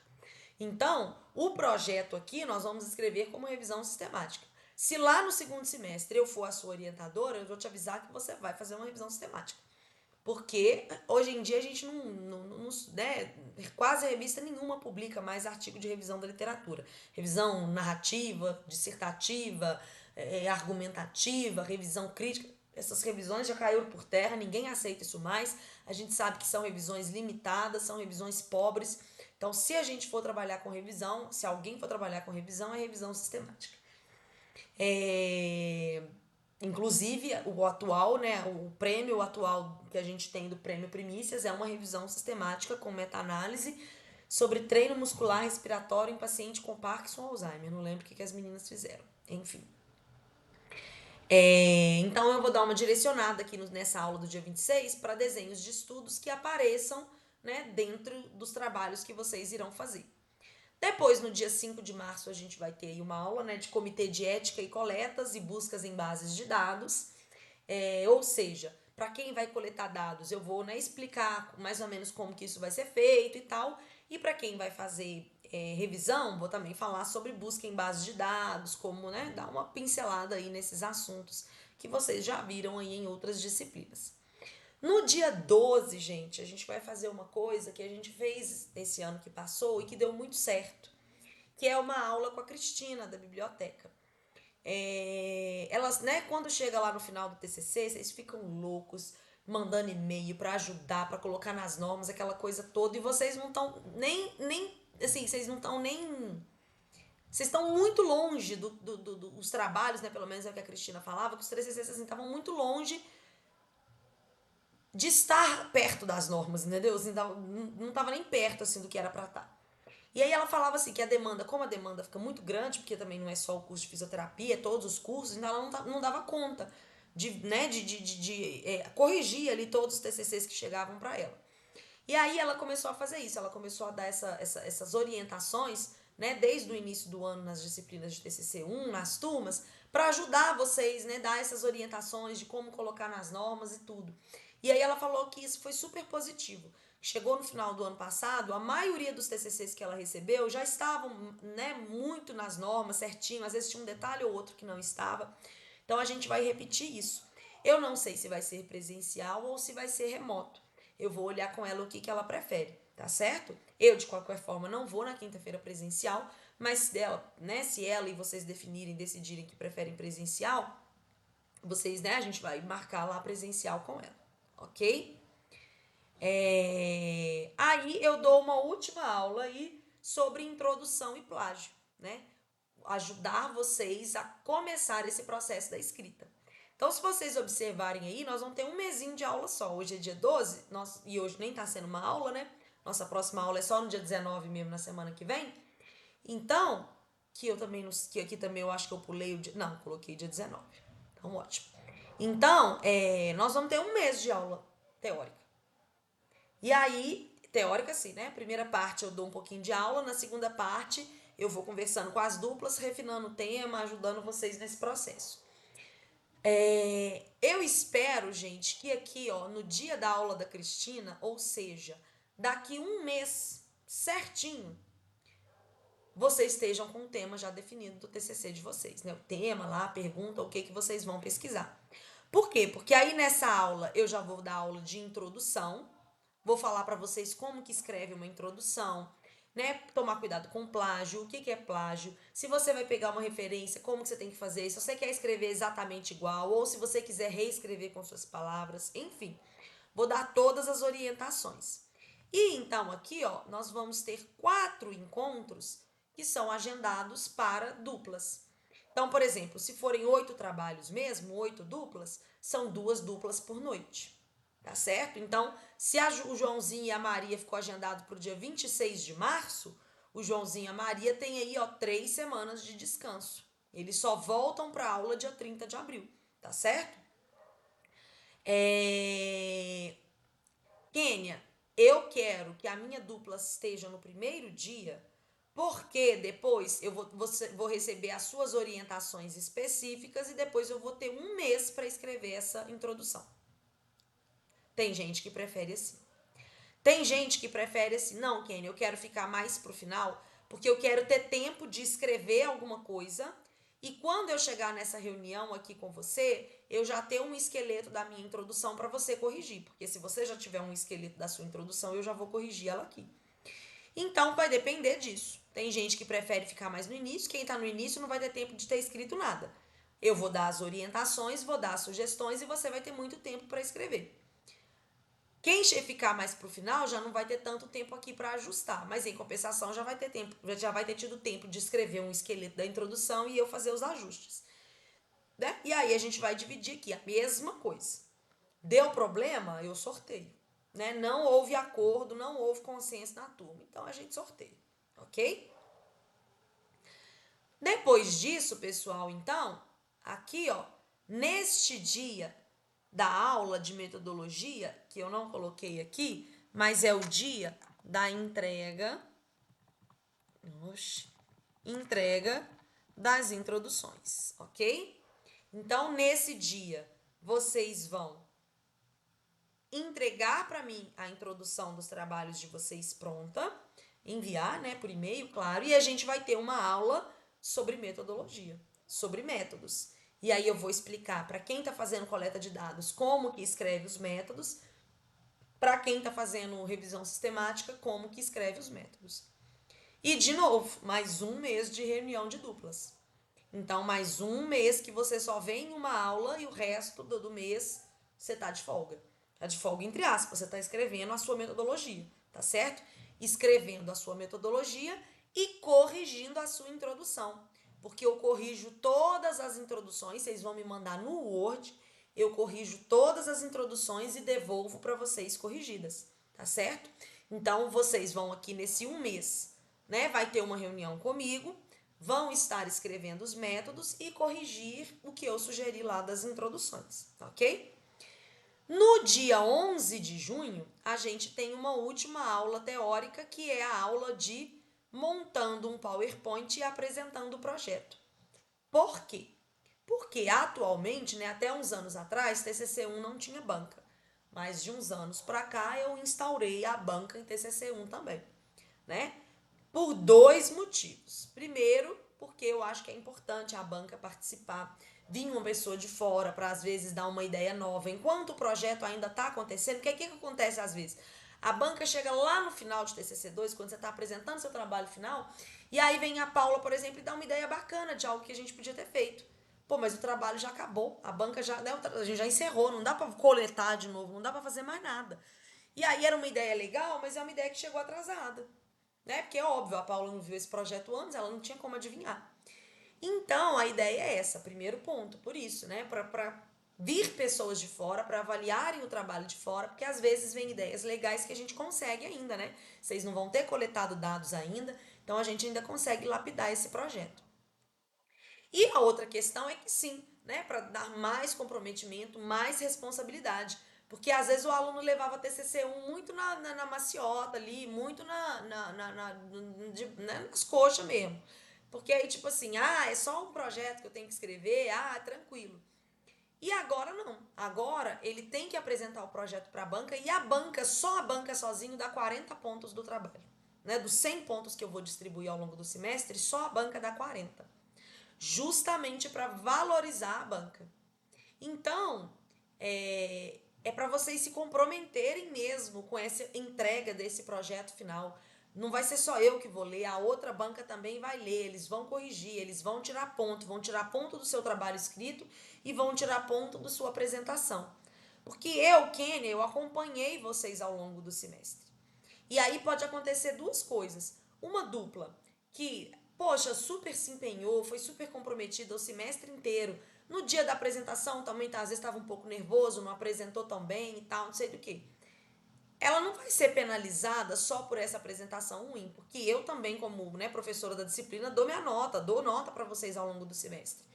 Então, o projeto aqui nós vamos escrever como revisão sistemática. Se lá no segundo semestre eu for a sua orientadora, eu vou te avisar que você vai fazer uma revisão sistemática. Porque hoje em dia a gente não né, quase revista nenhuma publica mais artigo de revisão da literatura. Revisão narrativa, dissertativa, argumentativa, revisão crítica. Essas revisões já caíram por terra, ninguém aceita isso mais. A gente sabe que são revisões limitadas, são revisões pobres. Então, se a gente for trabalhar com revisão, se alguém for trabalhar com revisão, é revisão sistemática. Inclusive, o atual, né, o prêmio atual que a gente tem do Prêmio Primícias é uma revisão sistemática com meta-análise sobre treino muscular respiratório em paciente com Parkinson ou Alzheimer. Não lembro o que as meninas fizeram. Enfim. Então, eu vou dar uma direcionada aqui nessa aula do dia 26 para desenhos de estudos que apareçam, né, dentro dos trabalhos que vocês irão fazer. Depois, no dia 5 de março, a gente vai ter aí uma aula, né, de comitê de ética e coletas e buscas em bases de dados. Ou seja, para quem vai coletar dados, eu vou, né, explicar mais ou menos como que isso vai ser feito e tal. E para quem vai fazer revisão, vou também falar sobre busca em bases de dados, como, né, dar uma pincelada aí nesses assuntos que vocês já viram aí em outras disciplinas. No dia 12, gente, a gente vai fazer uma coisa que a gente fez esse ano que passou e que deu muito certo, que é uma aula com a Cristina, da biblioteca. Elas, né, quando chega lá no final do TCC, vocês ficam loucos, mandando e-mail para ajudar, para colocar nas normas, aquela coisa toda, e vocês não estão nem, assim, vocês não estão nem... Vocês estão muito longe dos trabalhos, né, pelo menos é o que a Cristina falava, que os TCCs assim, estavam muito longe de estar perto das normas, entendeu? Assim, não estava nem perto assim do que era para estar. E aí ela falava assim que a demanda, como a demanda fica muito grande, porque também não é só o curso de fisioterapia, é todos os cursos, então ela não dava conta de, né, de corrigir ali todos os TCCs que chegavam para ela. E aí ela começou a fazer isso, ela começou a dar essas orientações, né, desde o início do ano nas disciplinas de TCC1, nas turmas, para ajudar vocês, né, dar essas orientações de como colocar nas normas e tudo. E aí ela falou que isso foi super positivo. Chegou no final do ano passado, a maioria dos TCCs que ela recebeu já estavam, né, muito nas normas, certinho, às vezes tinha um detalhe ou outro que não estava. Então a gente vai repetir isso. Eu não sei se vai ser presencial ou se vai ser remoto. Eu vou olhar com ela o que ela prefere, tá certo? Eu, de qualquer forma, não vou na quinta-feira presencial, mas dela, né, se ela e vocês decidirem que preferem presencial, vocês, né, a gente vai marcar lá presencial com ela, ok? Aí eu dou uma última aula aí sobre introdução e plágio, né? Ajudar vocês a começar esse processo da escrita. Então, se vocês observarem aí, nós vamos ter um mesinho de aula só. Hoje é dia 12, e hoje nem tá sendo uma aula, né? Nossa próxima aula é só no dia 19 mesmo, na semana que vem. Então, que aqui também eu acho que eu pulei o dia, não, coloquei dia 19. Então, ótimo. Então, nós vamos ter um mês de aula teórica. E aí, teórica sim, né? Primeira parte eu dou um pouquinho de aula, na segunda parte eu vou conversando com as duplas, refinando o tema, ajudando vocês nesse processo. Eu espero, gente, que aqui, ó, no dia da aula da Cristina, ou seja, daqui um mês certinho, vocês estejam com o tema já definido do TCC de vocês, né? O tema lá, a pergunta, o que vocês vão pesquisar. Por quê? Porque aí nessa aula eu já vou dar aula de introdução, vou falar para vocês como que escreve uma introdução, né? Tomar cuidado com plágio, o que é plágio, se você vai pegar uma referência, como que você tem que fazer, se você quer escrever exatamente igual, ou se você quiser reescrever com suas palavras, enfim. Vou dar todas as orientações. E então aqui, ó, nós vamos ter 4 encontros que são agendados para duplas. Então, por exemplo, se forem 8 trabalhos mesmo, 8 duplas, são 2 duplas por noite. Tá certo? Então, se o Joãozinho e a Maria ficou agendado para o dia 26 de março, o Joãozinho e a Maria têm aí, ó, 3 semanas de descanso. Eles só voltam para a aula dia 30 de abril, tá certo? Kênia, eu quero que a minha dupla esteja no primeiro dia, porque depois eu vou receber as suas orientações específicas e depois eu vou ter um mês para escrever essa introdução. Tem gente que prefere assim. Tem gente que prefere assim, não, Kenny, eu quero ficar mais pro final, porque eu quero ter tempo de escrever alguma coisa e quando eu chegar nessa reunião aqui com você, eu já ter um esqueleto da minha introdução para você corrigir, porque se você já tiver um esqueleto da sua introdução, eu já vou corrigir ela aqui. Então, vai depender disso. Tem gente que prefere ficar mais no início, quem tá no início não vai ter tempo de ter escrito nada. Eu vou dar as orientações, vou dar as sugestões e você vai ter muito tempo para escrever. Quem ficar mais pro final já não vai ter tanto tempo aqui para ajustar, mas em compensação já vai ter tempo, já vai ter tido tempo de escrever um esqueleto da introdução e eu fazer os ajustes, né? E aí a gente vai dividir aqui a mesma coisa. Deu problema, eu sorteio, né? Não houve acordo, não houve consenso na turma, então a gente sorteia, ok? Depois disso, pessoal, então, aqui, ó, neste dia da aula de metodologia, que eu não coloquei aqui, mas é o dia da entrega das introduções, ok? Então, nesse dia, vocês vão entregar para mim a introdução dos trabalhos de vocês pronta, enviar, né, por e-mail, claro, e a gente vai ter uma aula sobre metodologia, sobre métodos. E aí eu vou explicar para quem está fazendo coleta de dados como que escreve os métodos, para quem está fazendo revisão sistemática como que escreve os métodos. E de novo, mais um mês de reunião de duplas. Então, mais um mês que você só vem em uma aula e o resto do mês você tá de folga. Tá de folga entre aspas, você tá escrevendo a sua metodologia, tá certo? Escrevendo a sua metodologia e corrigindo a sua introdução. Porque eu corrijo todas as introduções, vocês vão me mandar no Word, eu corrijo todas as introduções e devolvo para vocês corrigidas, tá certo? Então, vocês vão aqui nesse um mês, né? Vai ter uma reunião comigo, vão estar escrevendo os métodos e corrigir o que eu sugeri lá das introduções, ok? No dia 11 de junho, a gente tem uma última aula teórica, que é a aula de montando um PowerPoint e apresentando o projeto. Por quê? Porque atualmente, né, até uns anos atrás, TCC1 não tinha banca. Mas de uns anos para cá eu instaurei a banca em TCC1 também, né? Por dois motivos. Primeiro, porque eu acho que é importante a banca participar, vir uma pessoa de fora para às vezes dar uma ideia nova. Enquanto o projeto ainda está acontecendo, o que acontece às vezes? A banca chega lá no final de TCC2, quando você está apresentando seu trabalho final, e aí vem a Paula, por exemplo, e dá uma ideia bacana de algo que a gente podia ter feito. Pô, mas o trabalho já acabou, a banca já, né, a gente já encerrou, não dá para coletar de novo, não dá para fazer mais nada. E aí era uma ideia legal, mas é uma ideia que chegou atrasada, né? Porque é óbvio, a Paula não viu esse projeto antes, ela não tinha como adivinhar. Então, a ideia é essa, primeiro ponto, por isso, né? Para vir pessoas de fora, para avaliarem o trabalho de fora, porque às vezes vem ideias legais que a gente consegue ainda, né? Vocês não vão ter coletado dados ainda, então a gente ainda consegue lapidar esse projeto. E a outra questão é que sim, né, para dar mais comprometimento, mais responsabilidade. Porque às vezes o aluno levava TCC1 muito na maciota ali, muito nas coxas mesmo. Porque aí, tipo assim, é só um projeto que eu tenho que escrever, tranquilo. E agora não. Agora ele tem que apresentar o projeto para a banca e a banca, só a banca sozinho, dá 40 pontos do trabalho. Né? Dos 100 pontos que eu vou distribuir ao longo do semestre, só a banca dá 40. Justamente para valorizar a banca. Então, é para vocês se comprometerem mesmo com essa entrega desse projeto final. Não vai ser só eu que vou ler, a outra banca também vai ler, eles vão corrigir, eles vão tirar ponto do seu trabalho escrito e vão tirar ponto da sua apresentação. Porque eu, Kênia, eu acompanhei vocês ao longo do semestre. E aí pode acontecer duas coisas. Uma dupla, que, poxa, super se empenhou, foi super comprometida o semestre inteiro. No dia da apresentação também, às vezes estava um pouco nervoso, não apresentou tão bem e tal, não sei do que. Ela não vai ser penalizada só por essa apresentação ruim, porque eu também, como, né, professora da disciplina, dou minha nota, dou nota para vocês ao longo do semestre.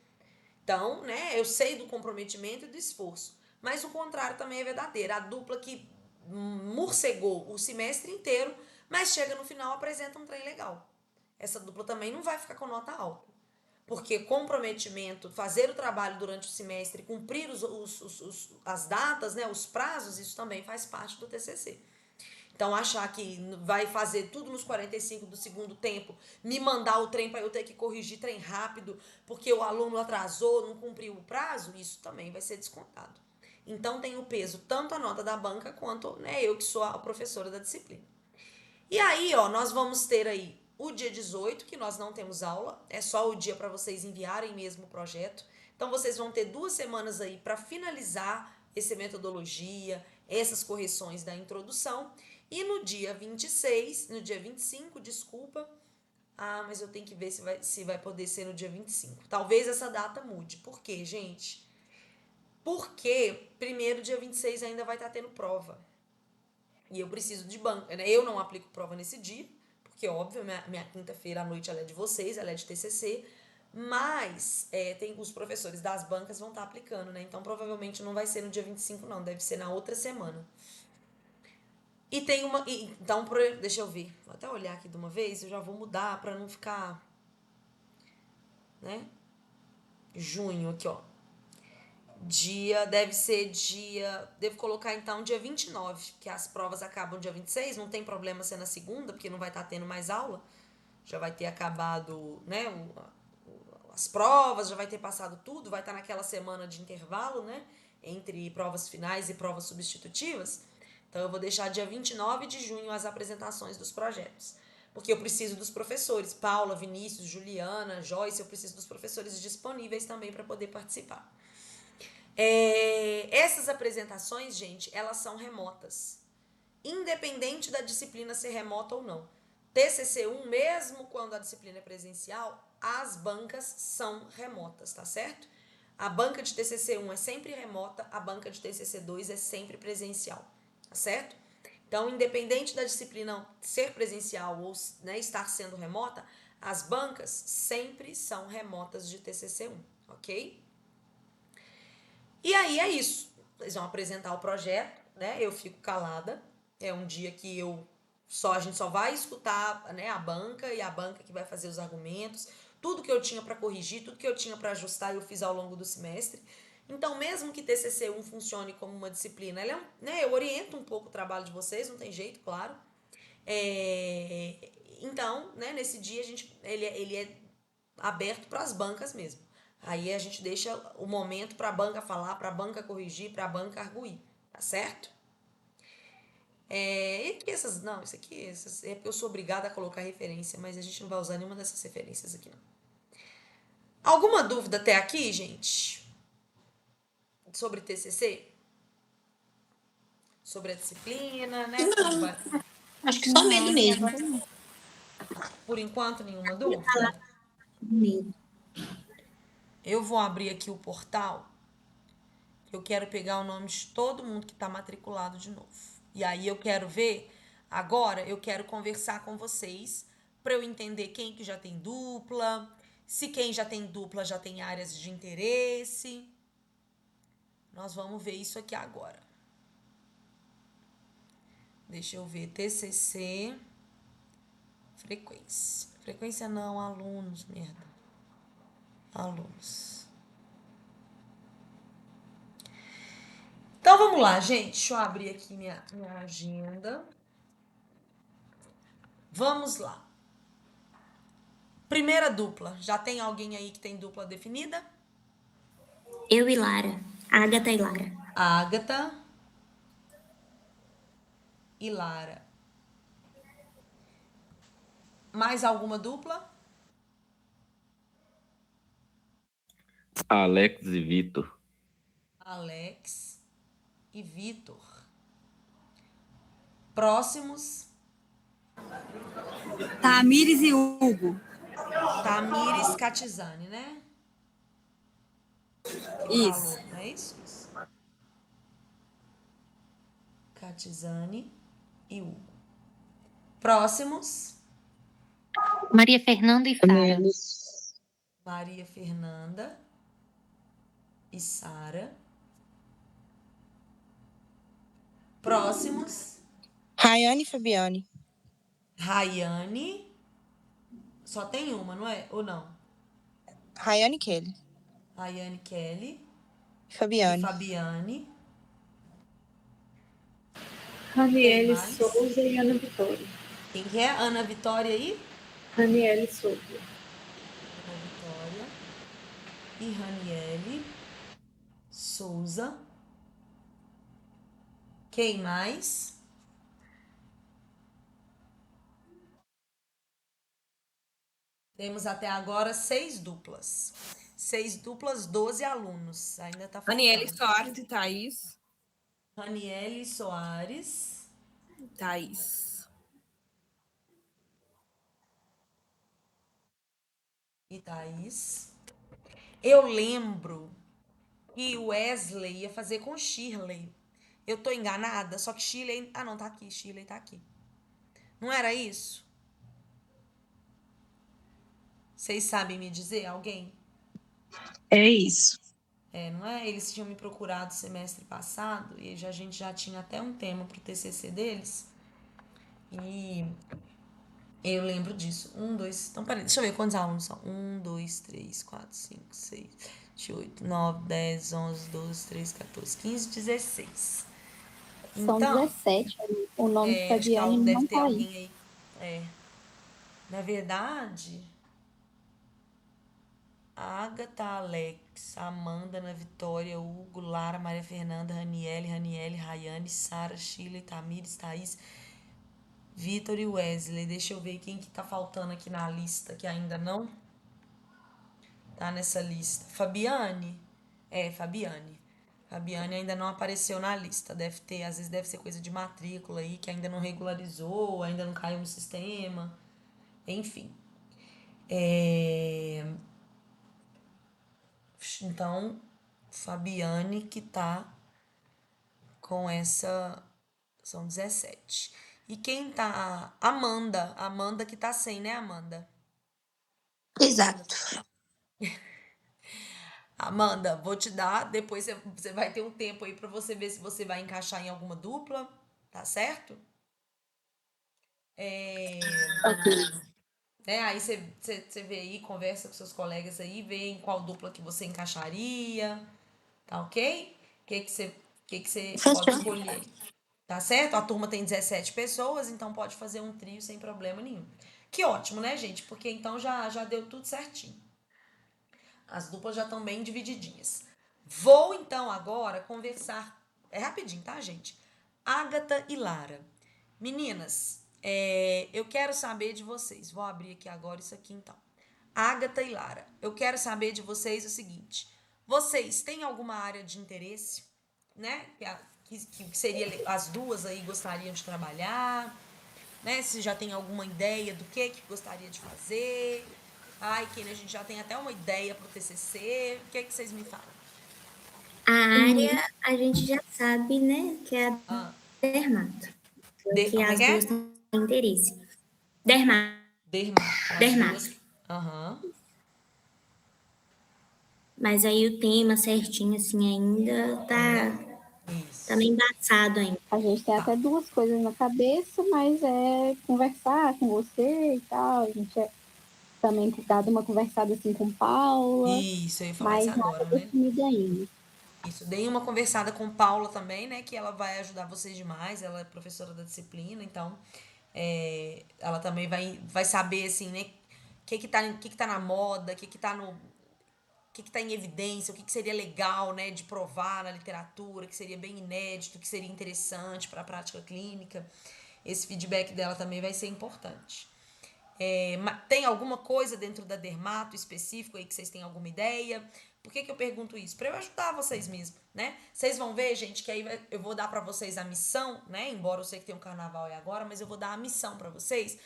Então, né, eu sei do comprometimento e do esforço. Mas o contrário também é verdadeiro. A dupla que morcegou o semestre inteiro, mas chega no final apresenta um trem legal. Essa dupla também não vai ficar com nota alta. Porque comprometimento, fazer o trabalho durante o semestre, cumprir as datas, né, os prazos, isso também faz parte do TCC. Então, achar que vai fazer tudo nos 45 do segundo tempo, me mandar o trem para eu ter que corrigir trem rápido, porque o aluno atrasou, não cumpriu o prazo, isso também vai ser descontado. Então, tem o peso tanto a nota da banca quanto, né, eu que sou a professora da disciplina. E aí, ó, nós vamos ter aí o dia 18, que nós não temos aula, é só o dia para vocês enviarem mesmo o projeto. Então, vocês vão ter 2 semanas aí para finalizar essa metodologia, essas correções da introdução. E no dia 26, no dia 25, desculpa, mas eu tenho que ver se vai poder ser no dia 25. Talvez essa data mude. Por quê, gente? Porque primeiro, dia 26 ainda vai estar tendo prova. E eu preciso de banca, né? Eu não aplico prova nesse dia, porque, óbvio, minha quinta-feira à noite ela é de vocês, ela é de TCC, mas tem os professores das bancas vão estar aplicando, né? Então, provavelmente não vai ser no dia 25, não, deve ser na outra semana. E tem uma. Então, deixa eu ver. Vou até olhar aqui de uma vez, eu já vou mudar para não ficar. Né? Junho aqui, ó. Devo colocar então dia 29, que as provas acabam dia 26, não tem problema ser na segunda, porque não vai estar tendo mais aula. Já vai ter acabado, né, as provas, já vai ter passado tudo, vai estar naquela semana de intervalo, né, entre provas finais e provas substitutivas. Então eu vou deixar dia 29 de junho as apresentações dos projetos. Porque eu preciso dos professores, Paula, Vinícius, Juliana, Joyce, eu preciso dos professores disponíveis também para poder participar. Essas apresentações, gente, elas são remotas. Independente da disciplina ser remota ou não. TCC1, mesmo quando a disciplina é presencial, as bancas são remotas, tá certo? A banca de TCC1 é sempre remota, a banca de TCC2 é sempre presencial, tá certo? Então, independente da disciplina ser presencial ou, né, estar sendo remota, as bancas sempre são remotas de TCC1, ok? E aí é isso. eles vão apresentar o projeto, né? Eu fico calada. É um dia que a gente só vai escutar, né, a banca e a banca que vai fazer os argumentos. Tudo que eu tinha para corrigir, tudo que eu tinha para ajustar, eu fiz ao longo do semestre. Então, mesmo que TCC1 funcione como uma disciplina, né, eu oriento um pouco o trabalho de vocês, não tem jeito, claro. Então, né, nesse dia ele é aberto para as bancas mesmo. Aí a gente deixa o momento para a banca falar, para a banca corrigir, para a banca arguir, tá certo? E essas, não, isso aqui, é porque eu sou obrigada a colocar referência, mas a gente não vai usar nenhuma dessas referências aqui, não. Alguma dúvida até aqui, gente? Sobre TCC? Sobre a disciplina, né? Como vai? Acho que só medo mesmo. Por enquanto, nenhuma dúvida? Medo. Eu vou abrir aqui o portal. Eu quero pegar o nome de todo mundo que está matriculado de novo. E aí eu quero ver, agora eu quero conversar com vocês para eu entender quem que já tem dupla, se quem já tem dupla já tem áreas de interesse. Nós vamos ver isso aqui agora. Deixa eu ver, TCC, frequência. Frequência não, alunos, merda. Alunos. Então vamos lá, gente. Deixa eu abrir aqui minha agenda. Vamos lá. Primeira dupla. Já tem alguém aí que tem dupla definida? Eu e Lara. Agatha e Lara. Agatha e Lara. Mais alguma dupla? Alex e Vitor. Alex e Vitor. Próximos? Tamires e Hugo. Tamires Catizani, né? Isso. Falou, não é isso? Isso. Catizani e Hugo. Próximos? Maria Fernanda e Sara. Maria Fernanda e Sara. Próximos? Rayane e Fabiane. Rayane. Só tem uma, não é? Ou não? Rayane e Kelly. Rayane Kelly. E Fabiane. Fabiane. Raniele Quem mais? Souza e Ana Vitória. Quem que é? Ana Vitória aí? Raniele Souza. Ana Vitória e Raniele Souza. Quem mais? Temos até agora 6 duplas. 6 duplas, 12 alunos. Ainda tá faltando. Aniele Soares e Thaís. Raniele Soares. Thaís. E Thaís. Eu lembro que o Wesley ia fazer com Shirley. Eu tô enganada? Só que Shirley... Ah, não, tá aqui. Shirley tá aqui. Não era isso? Vocês sabem me dizer? Alguém? É isso. Não é? Eles tinham me procurado semestre passado e a gente já tinha até um tema pro TCC deles. E eu lembro disso. 1, 2... Então, peraí, deixa eu ver quantos alunos são. 1, 2, 3, 4, 5, 6, 7, 8, 9, 10, 11, 12, 13, 14, 15, 16. São Então, 17. O nome de acho que Fabiane deve não ter tá aí. alguém aí. Na verdade, Agatha, Alex, Amanda, Ana Vitória, Hugo, Lara, Maria Fernanda, Raniele, Rayane, Sara, Sheila, Tamires, Thaís, Vitor e Wesley. Deixa eu ver quem que tá faltando aqui na lista, que ainda não tá nessa lista. Fabiane? Fabiane. Fabiane ainda não apareceu na lista. Deve ter, às vezes deve ser coisa de matrícula aí, que ainda não regularizou, ainda não caiu no sistema. Enfim. Então, Fabiane que tá com essa... São 17. E quem tá... Amanda. Amanda que tá sem, né, Amanda? Exato. Amanda, vou te dar, depois você vai ter um tempo aí pra você ver se você vai encaixar em alguma dupla, tá certo? Aí você vê aí, conversa com seus colegas aí, vê em qual dupla que você encaixaria, tá ok? O que que você pode Fechou. escolher aí, tá certo? A turma tem 17 pessoas, então pode fazer um trio sem problema nenhum. Que ótimo, né, gente? Porque então já deu tudo certinho. As duplas já estão bem divididinhas. Vou então agora conversar. É rapidinho, tá, gente? Ágata e Lara. Meninas, eu quero saber de vocês. Vou abrir aqui agora isso aqui então. Ágata e Lara, eu quero saber de vocês o seguinte: vocês têm alguma área de interesse, né? Que seria as duas aí gostariam de trabalhar, né? Se já tem alguma ideia do que gostaria de fazer. Ai, Kênia, a gente já tem até uma ideia pro TCC. O que vocês me falam? A área a gente já sabe, né, que é a Ah, dermato. Que como é as que é? duas têm interesse. Dermato. Dermato. As Dermato. duas. Aham. Mas aí o tema certinho, assim, ainda tá Isso. meio embaçado ainda. A gente tem até duas coisas na cabeça, mas é conversar com você e tal. A gente também dado uma conversada assim com Paula, Isso, eu ia falar isso mas nada agora, né? definido ainda. Isso. Dei uma conversada com Paula também, né? Que ela vai ajudar vocês demais. Ela é professora da disciplina, então ela também vai saber, assim, né? O que tá na moda, o que tá em evidência, o que seria legal, né, de provar na literatura, que seria bem inédito, que seria interessante para a prática clínica. Esse feedback dela também vai ser importante. Tem alguma coisa dentro da dermato específico aí que vocês têm alguma ideia? Por que eu pergunto isso? Para eu ajudar vocês mesmo, né? Vocês vão ver, gente, que aí eu vou dar para vocês a missão, né? Embora eu sei que tem um carnaval aí agora, mas eu vou dar a missão para vocês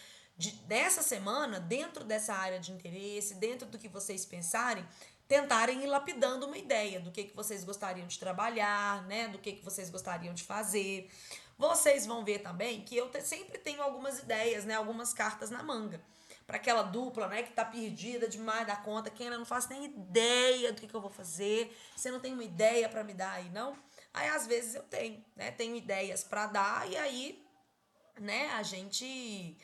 dessa semana, dentro dessa área de interesse, dentro do que vocês pensarem, tentarem ir lapidando uma ideia do que vocês gostariam de trabalhar, né? Do que vocês gostariam de fazer. Vocês vão ver também que eu sempre tenho algumas ideias, né? Algumas cartas na manga. Para aquela dupla, né? Que tá perdida demais da conta. Quem não faz nem ideia do que eu vou fazer. Você não tem uma ideia para me dar aí, não? Aí, às vezes, eu tenho, né? Tenho ideias para dar e aí, né? A gente...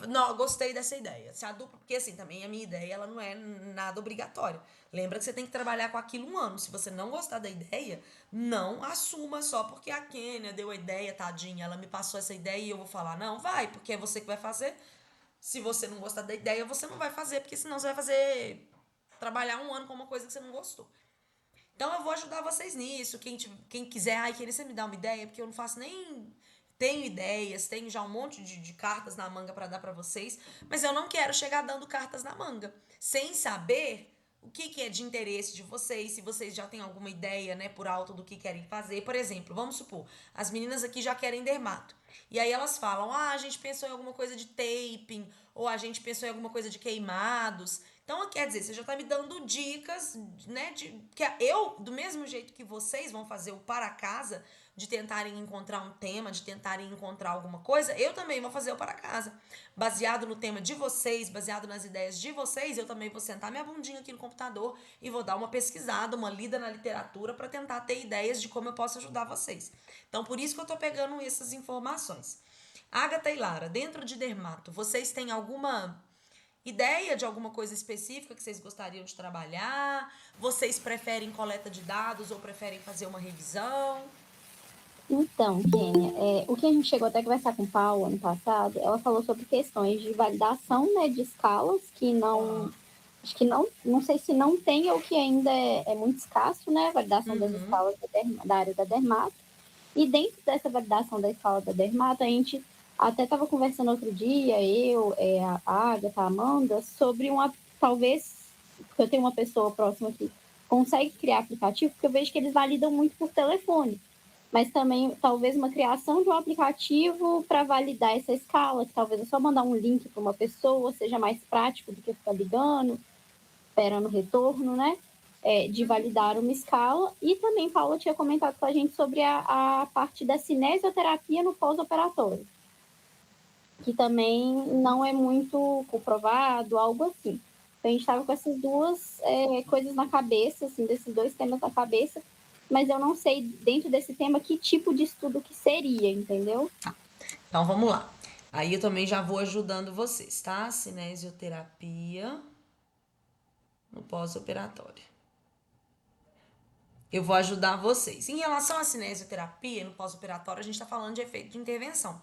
não, gostei dessa ideia. Se a dupla, porque assim, também a minha ideia ela não é nada obrigatória. Lembra que você tem que trabalhar com aquilo um ano. Se você não gostar da ideia, não assuma só porque a Kênia deu a ideia, tadinha, ela me passou essa ideia e eu vou falar, não, vai, porque é você que vai fazer. Se você não gostar da ideia, você não vai fazer, porque senão você vai fazer trabalhar um ano com uma coisa que você não gostou. Então eu vou ajudar vocês nisso. Quem quiser, ai, querer você me dar uma ideia, porque eu não faço nem. Tenho ideias, tenho já um monte de cartas na manga para dar para vocês, mas eu não quero chegar dando cartas na manga, sem saber o que é de interesse de vocês, se vocês já têm alguma ideia, né, por alto do que querem fazer. Por exemplo, vamos supor, as meninas aqui já querem dermato. E aí elas falam, a gente pensou em alguma coisa de taping, ou a gente pensou em alguma coisa de queimados. Então, quer dizer, você já tá me dando dicas, né, que eu, do mesmo jeito que vocês vão fazer o para casa, de tentarem encontrar um tema, de tentarem encontrar alguma coisa, eu também vou fazer o para casa. Baseado no tema de vocês, baseado nas ideias de vocês, eu também vou sentar minha bundinha aqui no computador e vou dar uma pesquisada, uma lida na literatura para tentar ter ideias de como eu posso ajudar vocês. Então, por isso que eu tô pegando essas informações. Agatha e Lara, dentro de dermato, vocês têm alguma ideia de alguma coisa específica que vocês gostariam de trabalhar? Vocês preferem coleta de dados ou preferem fazer uma revisão? Então, Kênia, o que a gente chegou até a conversar com o Paulo ano passado, ela falou sobre questões de validação, né, de escalas, que não... Acho que não sei se não tem ou que ainda é muito escasso, né, a validação das escalas da área da dermato. E dentro dessa validação da escala da dermato, a gente até estava conversando outro dia, a Agatha, a Amanda, sobre talvez, porque eu tenho uma pessoa próxima que consegue criar aplicativo, porque eu vejo que eles validam muito por telefone. Mas também, talvez, uma criação de um aplicativo para validar essa escala, que talvez é só mandar um link para uma pessoa, seja mais prático do que ficar ligando, esperando retorno, né? De validar uma escala. E também, Paula tinha comentado com a gente sobre a parte da cinesioterapia no pós-operatório, que também não é muito comprovado, algo assim. Então, a gente estava com essas duas coisas na cabeça, assim, desses dois temas na cabeça, mas eu não sei, dentro desse tema, que tipo de estudo que seria, entendeu? Então vamos lá. Aí eu também já vou ajudando vocês, tá? Cinesioterapia no pós-operatório. Eu vou ajudar vocês. Em relação à cinesioterapia no pós-operatório, a gente está falando de efeito de intervenção.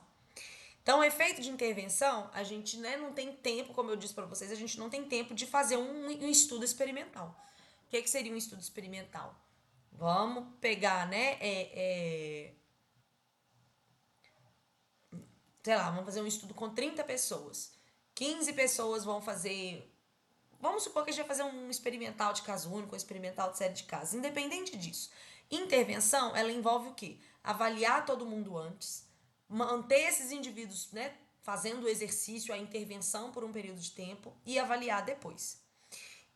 Então, o efeito de intervenção, a gente, né, não tem tempo, como eu disse para vocês, a gente não tem tempo de fazer um estudo experimental. O que seria um estudo experimental? Vamos pegar, né, sei lá, vamos fazer um estudo com 30 pessoas. 15 pessoas vão fazer. Vamos supor que a gente vai fazer um experimental de caso único, um experimental de série de casos. Independente disso. Intervenção, ela envolve o quê? Avaliar todo mundo antes, manter esses indivíduos, né, fazendo o exercício, a intervenção por um período de tempo e avaliar depois.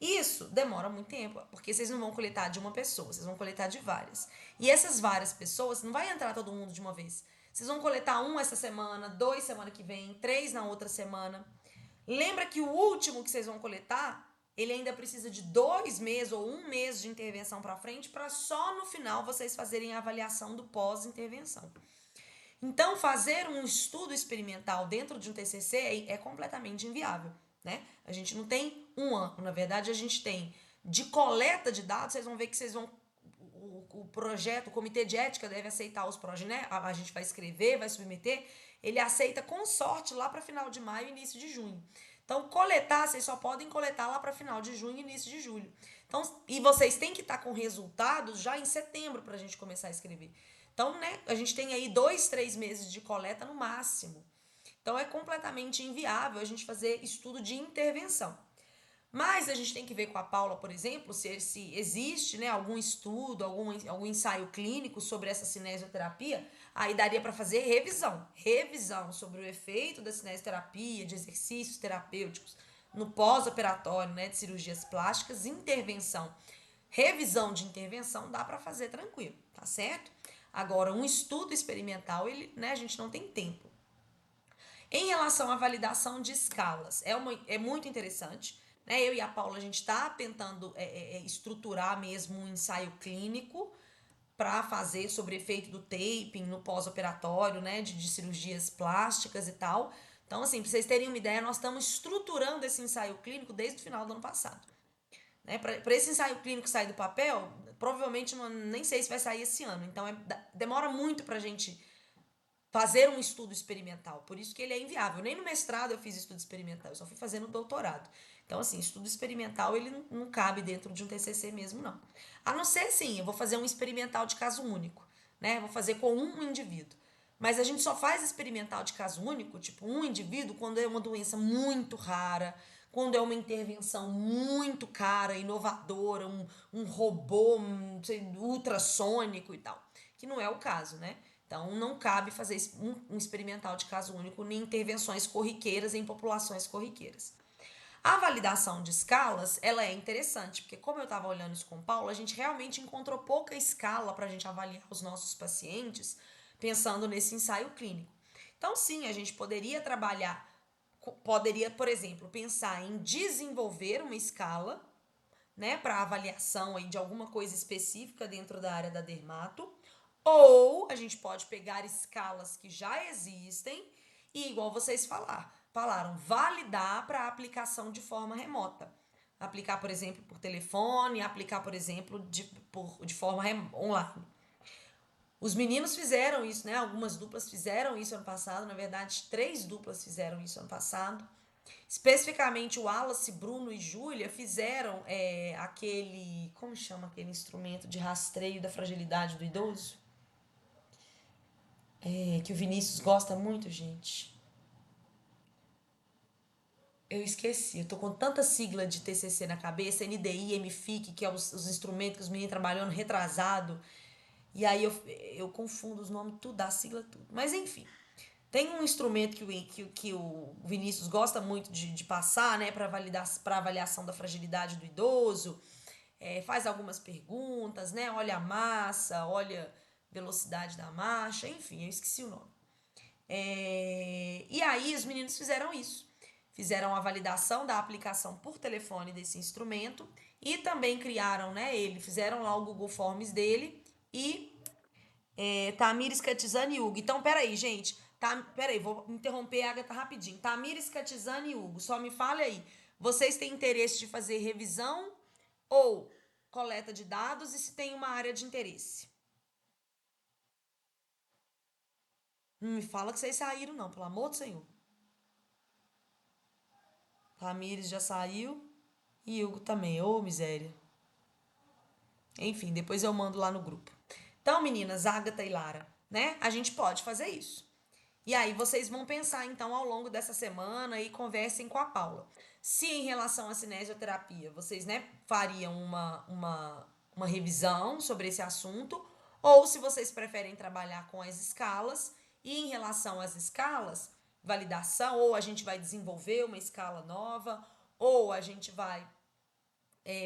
Isso demora muito tempo, porque vocês não vão coletar de uma pessoa, vocês vão coletar de várias. E essas várias pessoas, não vai entrar todo mundo de uma vez. Vocês vão coletar um essa semana, 2 semana que vem, 3 na outra semana. Lembra que o último que vocês vão coletar, ele ainda precisa de 2 meses ou 1 mês de intervenção para frente, para só no final vocês fazerem a avaliação do pós-intervenção. Então, fazer um estudo experimental dentro de um TCC é completamente inviável, né? A gente não tem um ano, na verdade, a gente tem de coleta de dados, vocês vão ver que vocês vão o projeto, o comitê de ética deve aceitar os projetos, né? A gente vai escrever, vai submeter, ele aceita com sorte lá para final de maio, início de junho. Então, coletar, vocês só podem coletar lá para final de junho, início de julho. Então, e vocês têm que estar com resultados já em setembro para a gente começar a escrever. Então, né, a gente tem aí 2, 3 meses de coleta no máximo. Então, é completamente inviável a gente fazer estudo de intervenção. Mas a gente tem que ver com a Paula, por exemplo, se existe, né, algum estudo, algum ensaio clínico sobre essa cinesioterapia. Aí daria para fazer revisão sobre o efeito da cinesioterapia, de exercícios terapêuticos no pós-operatório, né, de cirurgias plásticas, intervenção. Revisão de intervenção dá para fazer tranquilo, tá certo? Agora, um estudo experimental, né, a gente não tem tempo. Em relação à validação de escalas, é muito interessante. Né? Eu e a Paula, a gente está tentando estruturar mesmo um ensaio clínico para fazer sobre efeito do taping no pós-operatório, né, de cirurgias plásticas e tal. Então, assim, para vocês terem uma ideia, nós estamos estruturando esse ensaio clínico desde o final do ano passado. Né? Para esse ensaio clínico sair do papel, provavelmente nem sei se vai sair esse ano. Então, demora muito para a gente fazer um estudo experimental. Por isso que ele é inviável. Nem no mestrado eu fiz estudo experimental, eu só fui fazer no doutorado. Então, assim, estudo experimental, ele não cabe dentro de um TCC mesmo, não. A não ser, sim, eu vou fazer um experimental de caso único, né? Vou fazer com um indivíduo. Mas a gente só faz experimental de caso único, tipo um indivíduo, quando é uma doença muito rara, quando é uma intervenção muito cara, inovadora, um robô ultrassônico e tal. Que não é o caso, né? Então, não cabe fazer um experimental de caso único nem intervenções corriqueiras em populações corriqueiras. A validação de escalas, ela é interessante, porque como eu estava olhando isso com o Paulo, a gente realmente encontrou pouca escala para a gente avaliar os nossos pacientes, pensando nesse ensaio clínico. Então, sim, a gente poderia trabalhar, por exemplo, pensar em desenvolver uma escala, né, para avaliação aí de alguma coisa específica dentro da área da dermato, ou a gente pode pegar escalas que já existem e, igual vocês falaram, validar para aplicação de forma remota. Aplicar, por exemplo, por telefone, aplicar, por exemplo, de forma online. Os meninos fizeram isso, né? Algumas duplas fizeram isso ano passado, na verdade, 3 duplas fizeram isso ano passado. Especificamente o Wallace, Bruno e Júlia fizeram aquele, como chama aquele instrumento de rastreio da fragilidade do idoso? Que o Vinícius gosta muito, gente. Eu esqueci, eu tô com tanta sigla de TCC na cabeça, NDI, MFIC, que é os instrumentos que os meninos trabalhando retrasado, e aí eu confundo os nomes tudo, a sigla tudo. Mas enfim, tem um instrumento que o Vinícius gosta muito de passar, né, para avaliação da fragilidade do idoso, faz algumas perguntas, né, olha a massa, olha velocidade da marcha, enfim, eu esqueci o nome. E aí os meninos fizeram isso. fizeram a validação da aplicação por telefone desse instrumento e também criaram, né, fizeram lá o Google Forms dele e Tamires, Catizane e Hugo. Então, peraí, gente. Peraí, vou interromper a Agatha rapidinho. Tamires, Catizane e Hugo, só me fale aí. Vocês têm interesse de fazer revisão ou coleta de dados e se tem uma área de interesse? Não me fala que vocês saíram, não, pelo amor do Senhor. Tamires já saiu e Hugo também. Ô, miséria. Enfim, depois eu mando lá no grupo. Então, meninas, Agatha e Lara, né? A gente pode fazer isso. E aí vocês vão pensar, então, ao longo dessa semana e conversem com a Paula. Se em relação à cinesioterapia, vocês, né, fariam uma revisão sobre esse assunto, ou se vocês preferem trabalhar com as escalas, e em relação às escalas, validação, ou a gente vai desenvolver uma escala nova, ou a gente vai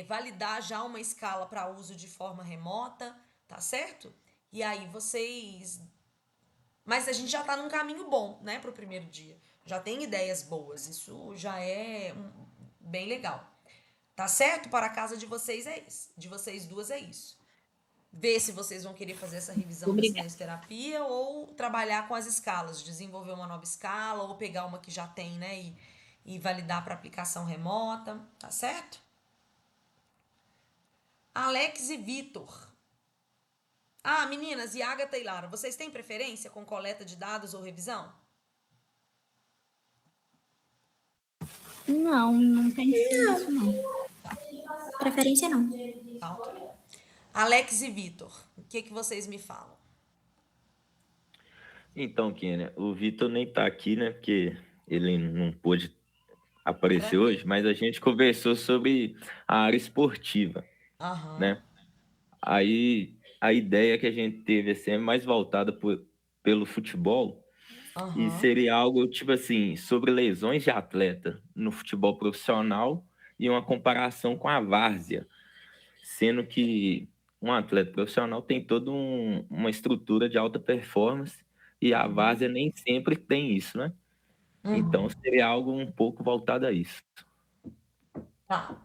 validar já uma escala para uso de forma remota, tá certo? E aí vocês... Mas a gente já tá num caminho bom, né, pro primeiro dia. Já tem ideias boas, isso já é bem legal. Tá certo? Para a casa de vocês é isso. De vocês duas é isso. Ver se vocês vão querer fazer essa revisão da cinesioterapia ou trabalhar com as escalas, desenvolver uma nova escala ou pegar uma que já tem, né, e validar para aplicação remota, tá certo? Alex e Vitor. Ah, meninas, e Agatha e Lara, vocês têm preferência com coleta de dados ou revisão? Não tem isso, não. Preferência não. Tá, ok. Alex e Vitor, o que vocês me falam? Então, Kênia, o Vitor nem tá aqui, né? Porque ele não pôde aparecer Tranquilo. hoje, mas a gente conversou sobre a área esportiva, Aham. né? Aí a ideia que a gente teve assim, é mais voltada pelo futebol e Aham. seria algo tipo assim, sobre lesões de atleta no futebol profissional e uma comparação com a várzea, sendo que um atleta profissional tem toda uma estrutura de alta performance e a várzea nem sempre tem isso, né? Então seria algo um pouco voltado a isso. Tá.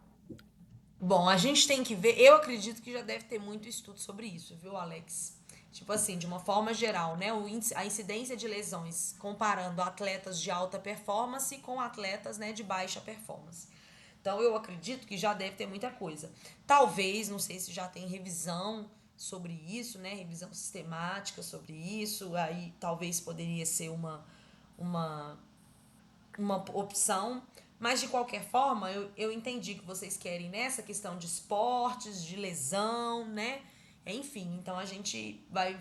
Bom, a gente tem que ver. Eu acredito que já deve ter muito estudo sobre isso, viu, Alex? Tipo assim, de uma forma geral, né? A incidência de lesões comparando atletas de alta performance com atletas, né, de baixa performance. Então, eu acredito que já deve ter muita coisa. Talvez, não sei se já tem revisão sobre isso, né? Revisão sistemática sobre isso. Aí talvez poderia ser uma opção. Mas, de qualquer forma, eu entendi que vocês querem nessa questão de esportes, de lesão, né? Enfim, então a gente vai...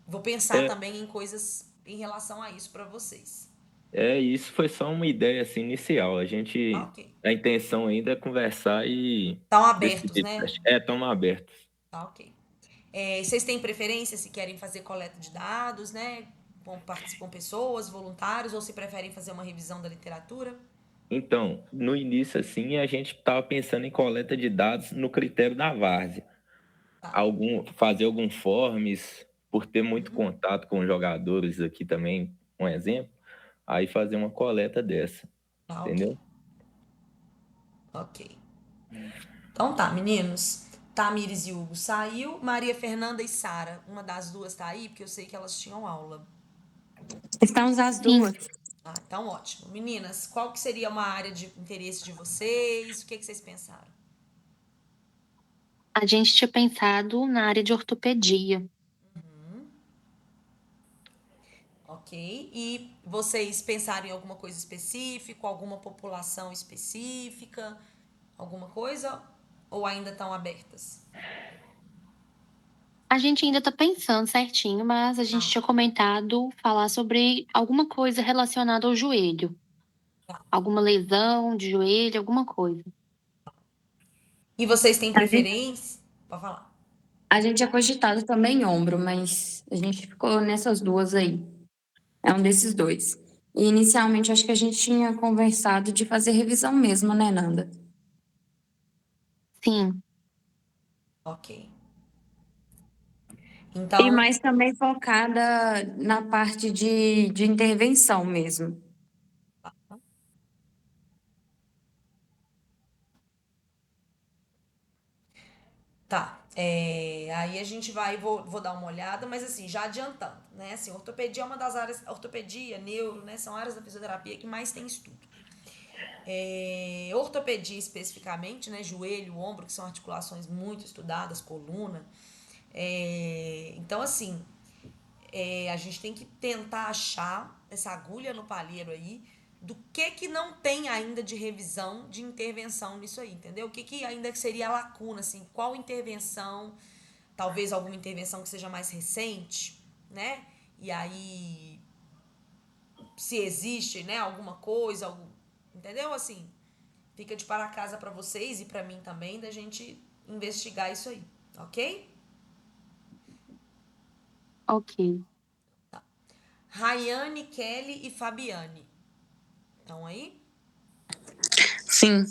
Vou pensar também em coisas em relação a isso para vocês. Isso foi só uma ideia assim, inicial. Ok. A intenção ainda é conversar e Estão abertos, decidir. né? Estão abertos. Tá, ok. Vocês têm preferência se querem fazer coleta de dados, né? Participam pessoas, voluntários, ou se preferem fazer uma revisão da literatura? Então, no início, assim, a gente estava pensando em coleta de dados no critério da várzea. Tá. Fazer alguns forms, por ter muito contato com jogadores aqui também, um exemplo, aí fazer uma coleta dessa, Tá, entendeu? Ok. Então tá, meninos. Tamires e Hugo saiu. Maria Fernanda e Sara, uma das duas tá aí, porque eu sei que elas tinham aula. Estamos as duas. Ah, então ótimo. Meninas, qual que seria uma área de interesse de vocês? O que vocês pensaram? A gente tinha pensado na área de ortopedia. Ok. E vocês pensaram em alguma coisa específica, alguma população específica, alguma coisa? Ou ainda estão abertas? A gente ainda está pensando certinho, mas a gente tinha comentado falar sobre alguma coisa relacionada ao joelho. Alguma lesão de joelho, alguma coisa. E vocês têm preferência? Pode falar. A gente tinha cogitado também ombro, mas a gente ficou nessas duas aí. É um desses dois. E inicialmente acho que a gente tinha conversado de fazer revisão mesmo, né, Nanda? Sim. Ok. Então... E mais também focada na parte de intervenção mesmo. Aí a gente vou dar uma olhada, mas assim, já adiantando, né? Assim, ortopedia é uma das áreas, ortopedia, neuro, né? São áreas da fisioterapia que mais tem estudo. Ortopedia especificamente, né? Joelho, ombro, que são articulações muito estudadas, coluna. Então, assim, a gente tem que tentar achar essa agulha no palheiro aí do que não tem ainda de revisão, de intervenção nisso aí, entendeu? O que ainda seria a lacuna, assim, qual intervenção, talvez alguma intervenção que seja mais recente, né? E aí, se existe, né, alguma coisa, entendeu? Assim, fica de para casa para vocês e para mim também, da gente investigar isso aí, ok? Ok. Rayane, Kelly e Fabiane. Estão aí? Sim.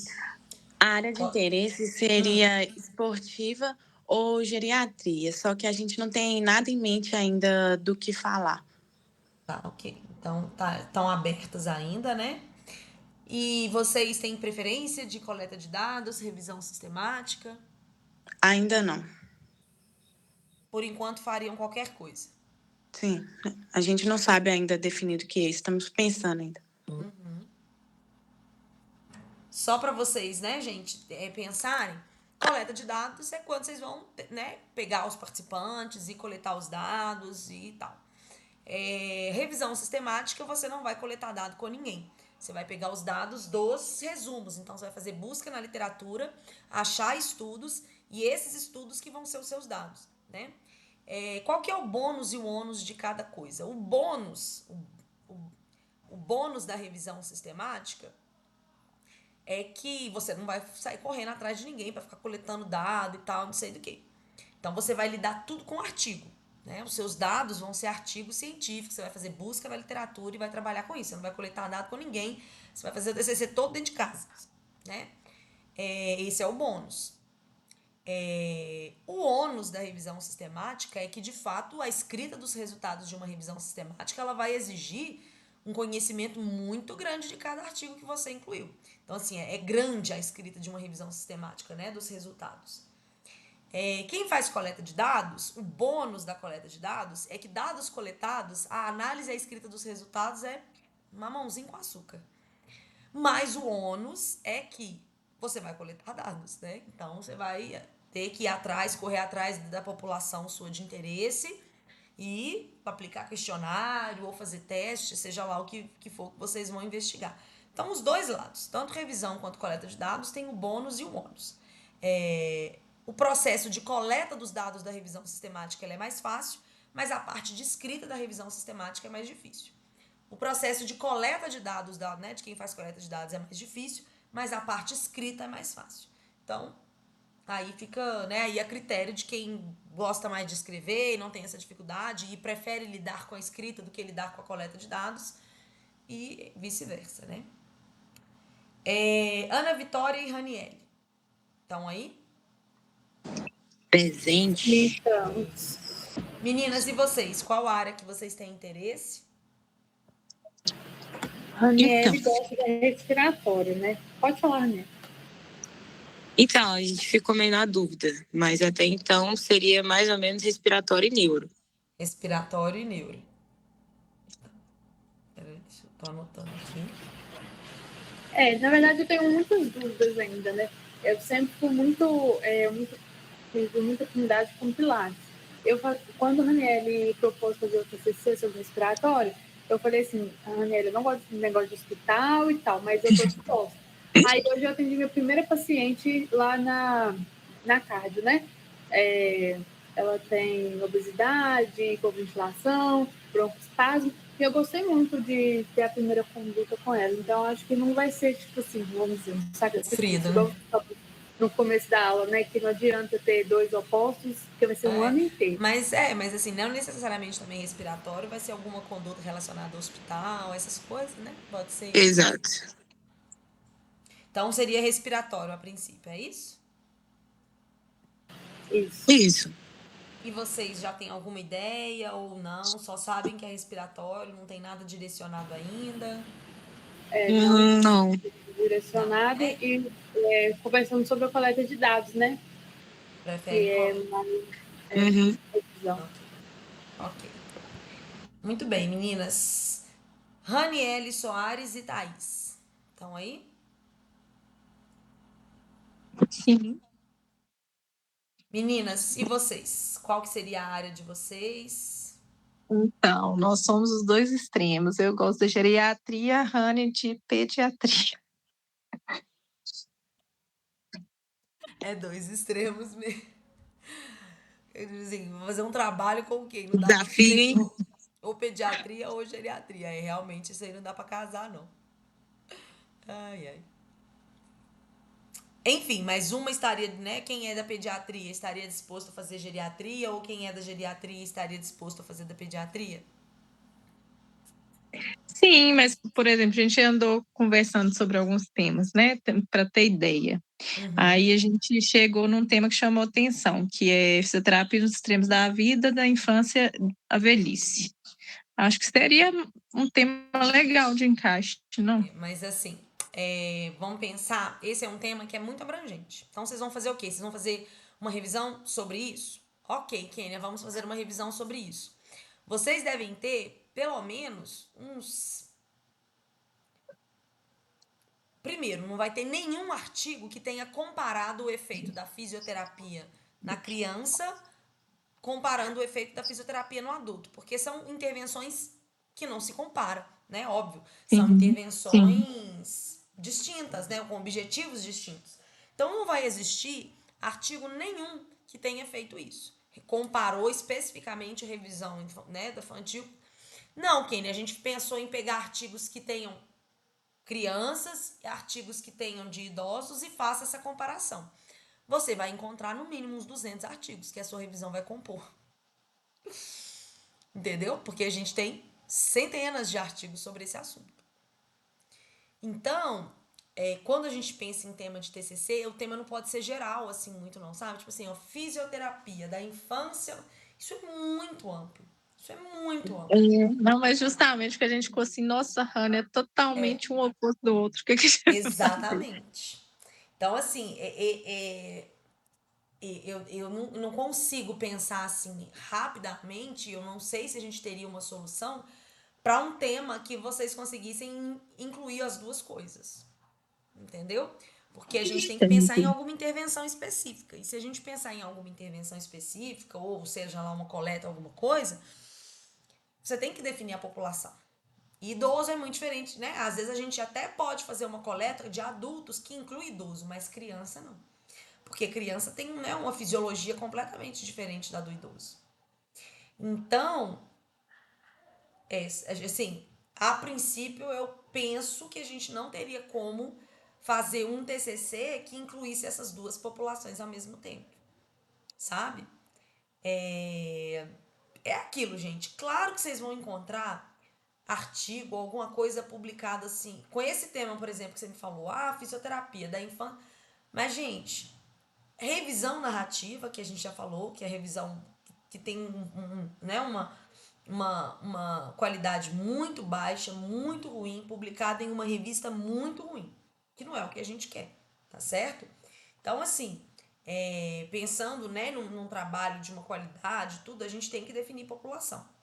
A área de interesse seria esportiva ou geriatria, só que a gente não tem nada em mente ainda do que falar. Tá, ok. Então, estão abertas ainda, né? E vocês têm preferência de coleta de dados, revisão sistemática? Ainda não. Por enquanto, fariam qualquer coisa. Sim, a gente não sabe ainda definido o que é, estamos pensando ainda. Só para vocês, né, gente, pensarem, coleta de dados é quando vocês vão, né, pegar os participantes e coletar os dados e tal. Revisão sistemática, você não vai coletar dado com ninguém. Você vai pegar os dados dos resumos. Então, você vai fazer busca na literatura, achar estudos e esses estudos que vão ser os seus dados, né? Qual que é o bônus e o ônus de cada coisa? O bônus da revisão sistemática é que você não vai sair correndo atrás de ninguém para ficar coletando dado e tal, não sei do que. Então, você vai lidar tudo com artigo. Né? Os seus dados vão ser artigos científicos, você vai fazer busca na literatura e vai trabalhar com isso. Você não vai coletar dado com ninguém, você vai fazer o TCC todo dentro de casa. Né? Esse é o bônus. O ônus da revisão sistemática é que, de fato, a escrita dos resultados de uma revisão sistemática ela vai exigir um conhecimento muito grande de cada artigo que você incluiu. Então, assim, é grande a escrita de uma revisão sistemática, né, dos resultados. Quem faz coleta de dados, o bônus da coleta de dados é que dados coletados, a análise e a escrita dos resultados é mamãozinho com açúcar. Mas o ônus é que você vai coletar dados, né? Então, você vai ter que ir atrás, correr atrás da população sua de interesse e aplicar questionário ou fazer teste, seja lá o que for que vocês vão investigar. Então, os dois lados, tanto revisão quanto coleta de dados, tem o bônus e o ônus. O processo de coleta dos dados da revisão sistemática é mais fácil, mas a parte de escrita da revisão sistemática é mais difícil. O processo de coleta de dados, né, de quem faz coleta de dados é mais difícil, mas a parte escrita é mais fácil. Então, aí fica, né, aí a critério de quem gosta mais de escrever e não tem essa dificuldade e prefere lidar com a escrita do que lidar com a coleta de dados e vice-versa, né? Ana Vitória e Raniele. Estão aí? Presente. Meninas, e vocês? Qual área que vocês têm interesse? Raniele gosta da respiratória, né? Pode falar, né? Então, a gente ficou meio na dúvida, mas até então seria mais ou menos respiratório e neuro. Respiratório e neuro. Peraí, tô anotando aqui. Na verdade, eu tenho muitas dúvidas ainda, né? Eu sempre fui fiz muita afinidade com Pilates. Quando a Raniele propôs fazer o TCC sobre respiratório, eu falei assim, Raniele, eu não gosto de negócio de hospital e tal, mas eu tô disposta. Aí hoje eu atendi minha primeira paciente lá na cardio, né? Ela tem obesidade, hipoventilação, broncoespasmo, e eu gostei muito de ter a primeira conduta com ela. Então, acho que não vai ser, tipo assim, vamos dizer, sofrido, né? No começo da aula, né? Que não adianta ter dois opostos, porque vai ser um ano inteiro. Mas assim, não necessariamente também respiratório, vai ser alguma conduta relacionada ao hospital, essas coisas, né? Pode ser isso. Exato. Então, seria respiratório a princípio, é isso? Isso. E vocês já têm alguma ideia ou não? Só sabem que é respiratório, não tem nada direcionado ainda? Não. Direcionado e conversando sobre a coleta de dados, né? Prefere qual? mais revisão. Ok. Muito bem, meninas. Raniele Soares e Thaís. Estão aí? Sim. Meninas, e vocês? Qual que seria a área de vocês? Então, nós somos os dois extremos. Eu gosto de geriatria, Rani de pediatria. É dois extremos mesmo. Assim, vou fazer um trabalho com o quê? Não dá pra Desafio, fazer hein? ou pediatria ou geriatria. É, realmente, isso aí não dá pra casar, não. Ai, ai. Enfim, mas uma estaria, né? Quem é da pediatria estaria disposto a fazer geriatria, ou quem é da geriatria estaria disposto a fazer da pediatria? Sim, mas, por exemplo, a gente andou conversando sobre alguns temas, né, para ter ideia. Aí a gente chegou num tema que chamou atenção, que é fisioterapia nos extremos da vida, da infância à velhice. Acho que seria um tema legal de encaixe, não? Mas assim, vamos pensar, esse é um tema que é muito abrangente. Então vocês vão fazer o quê? Vocês vão fazer uma revisão sobre isso? Ok, Kênia, vamos fazer uma revisão sobre isso. Vocês devem ter, pelo menos, uns... Primeiro, não vai ter nenhum artigo que tenha comparado o efeito da fisioterapia na criança comparando o efeito da fisioterapia no adulto, porque são intervenções que não se comparam, né? Óbvio, são intervenções distintas, né? Com objetivos distintos. Então não vai existir artigo nenhum que tenha feito isso. Comparou especificamente a revisão, né, da infantil. Não, Kenny, a gente pensou em pegar artigos que tenham crianças, artigos que tenham de idosos e faça essa comparação. Você vai encontrar no mínimo uns 200 artigos que a sua revisão vai compor. Entendeu? Porque a gente tem centenas de artigos sobre esse assunto. Então, quando a gente pensa em tema de TCC, o tema não pode ser geral, assim, muito não, sabe? Tipo assim, ó, fisioterapia da infância, isso é muito amplo. Isso é muito amplo. Não, mas justamente que a gente ficou assim, nossa, Hannah, é totalmente um oposto do outro. O que a gente vai fazer? Exatamente. Então, assim, eu não consigo pensar assim rapidamente, eu não sei se a gente teria uma solução para um tema que vocês conseguissem incluir as duas coisas. Entendeu? Porque a gente tem que pensar em alguma intervenção específica. E se a gente pensar em alguma intervenção específica, ou seja lá uma coleta, alguma coisa, você tem que definir a população. E idoso é muito diferente, né? Às vezes a gente até pode fazer uma coleta de adultos que inclui idoso, mas criança não. Porque criança tem, né, uma fisiologia completamente diferente da do idoso. Então, assim, a princípio eu penso que a gente não teria como fazer um TCC que incluísse essas duas populações ao mesmo tempo, sabe? É aquilo, gente. Claro que vocês vão encontrar artigo, alguma coisa publicada assim, com esse tema, por exemplo, que você me falou, fisioterapia da infância. Mas, gente, revisão narrativa, que a gente já falou, que é a revisão que tem né, uma qualidade muito baixa, muito ruim, publicada em uma revista muito ruim, que não é o que a gente quer, tá certo? Então, assim, pensando, né, num trabalho de uma qualidade, tudo, a gente tem que definir população.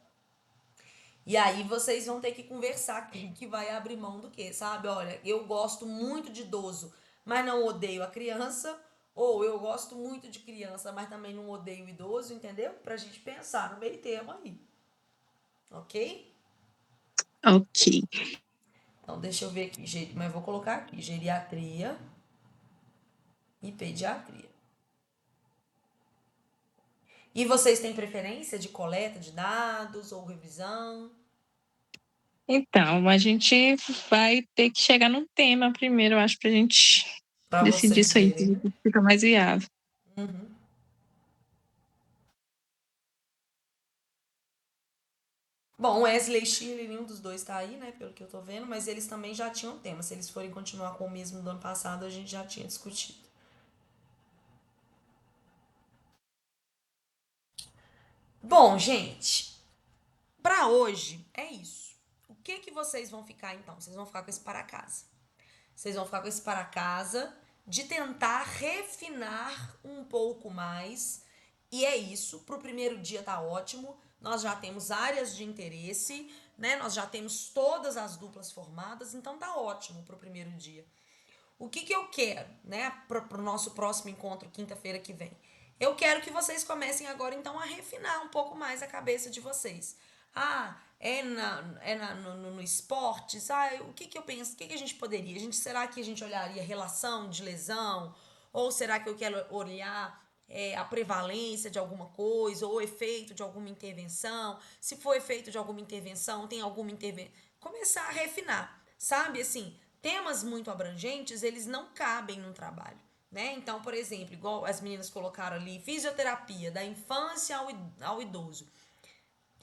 E aí vocês vão ter que conversar quem que vai abrir mão do quê, sabe? Olha, eu gosto muito de idoso, mas não odeio a criança, ou eu gosto muito de criança, mas também não odeio o idoso, entendeu? Pra gente pensar no meio termo aí. Ok? Ok. Então, deixa eu ver aqui, mas vou colocar aqui, geriatria e pediatria. E vocês têm preferência de coleta de dados ou revisão? Então, a gente vai ter que chegar num tema primeiro, eu acho, pra gente decidir isso aí, verem, né? fica mais viável. Uhum. Bom, Wesley e Shirley, nenhum dos dois tá aí, né, pelo que eu tô vendo, mas eles também já tinham tema. Se eles forem continuar com o mesmo do ano passado, a gente já tinha discutido. Bom, gente, pra hoje é isso. O que que vocês vão ficar então? Vocês vão ficar com esse para casa. Vocês vão ficar com esse para casa de tentar refinar um pouco mais. E é isso, para o primeiro dia tá ótimo. Nós já temos áreas de interesse, né? Nós já temos todas as duplas formadas, então tá ótimo para o primeiro dia. O que eu quero, né, para o nosso próximo encontro, quinta-feira que vem? Eu quero que vocês comecem agora, então, a refinar um pouco mais a cabeça de vocês. Ah, no esportes? Ah, o que eu penso? O que a gente poderia? Será que a gente olharia relação de lesão? Ou será que eu quero olhar a prevalência de alguma coisa? Ou o efeito de alguma intervenção? Se for efeito de alguma intervenção, tem alguma intervenção? Começar a refinar, sabe? Assim, temas muito abrangentes, eles não cabem no trabalho, né? Então, por exemplo, igual as meninas colocaram ali, fisioterapia da infância ao idoso.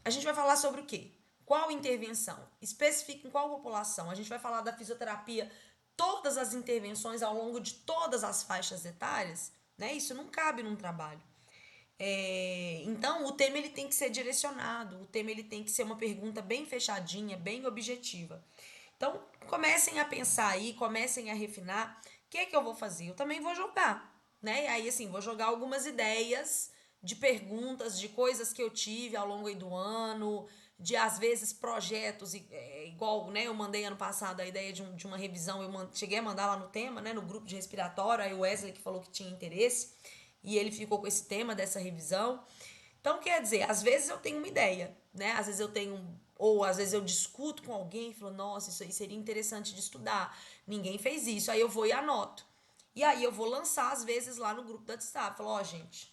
A gente vai falar sobre o quê? Qual intervenção? Especifica em qual população? A gente vai falar da fisioterapia, todas as intervenções ao longo de todas as faixas etárias, né? Isso não cabe num trabalho. Então, o tema ele tem que ser direcionado, o tema ele tem que ser uma pergunta bem fechadinha, bem objetiva. Então, comecem a pensar aí, comecem a refinar. O que é que eu vou fazer? Eu também vou jogar, né? E aí, assim, vou jogar algumas ideias de perguntas, de coisas que eu tive ao longo aí do ano, de, às vezes, projetos, igual, né? Eu mandei ano passado a ideia de uma revisão, cheguei a mandar lá no tema, né? No grupo de respiratório, aí o Wesley que falou que tinha interesse, e ele ficou com esse tema dessa revisão. Então, quer dizer, às vezes eu tenho uma ideia, né? Às vezes eu tenho, ou às vezes eu discuto com alguém e falo, nossa, isso aí seria interessante de estudar. Ninguém fez isso. Aí eu vou e anoto. E aí eu vou lançar, às vezes, lá no grupo da WhatsApp. Falo, ó, gente,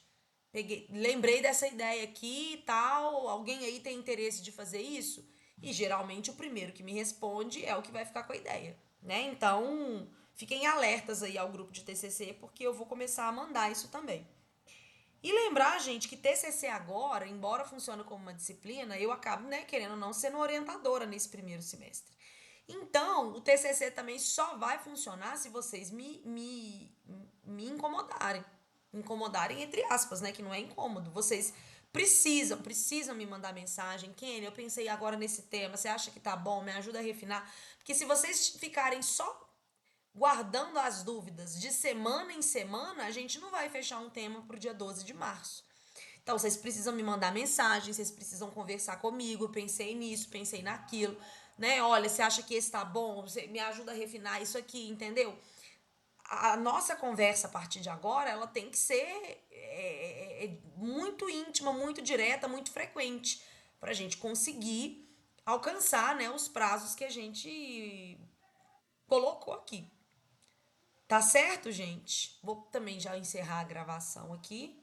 lembrei dessa ideia aqui e tal. Alguém aí tem interesse de fazer isso? E geralmente o primeiro que me responde é o que vai ficar com a ideia, né? Então, fiquem alertas aí ao grupo de TCC, porque eu vou começar a mandar isso também. E lembrar, gente, que TCC agora, embora funcione como uma disciplina, eu acabo, né, querendo ou não, sendo orientadora nesse primeiro semestre. Então, o TCC também só vai funcionar se vocês me incomodarem. Incomodarem entre aspas, né, que não é incômodo. Vocês precisam me mandar mensagem. Kenny, eu pensei agora nesse tema, você acha que tá bom? Me ajuda a refinar. Porque se vocês ficarem só guardando as dúvidas de semana em semana, a gente não vai fechar um tema para o dia 12 de março. Então, vocês precisam me mandar mensagem, vocês precisam conversar comigo, pensei nisso, pensei naquilo, né? Olha, você acha que esse tá bom? Você me ajuda a refinar isso aqui, entendeu? A nossa conversa a partir de agora, ela tem que ser muito íntima, muito direta, muito frequente, para a gente conseguir alcançar, né, os prazos que a gente colocou aqui. Tá certo, gente? Vou também já encerrar a gravação aqui.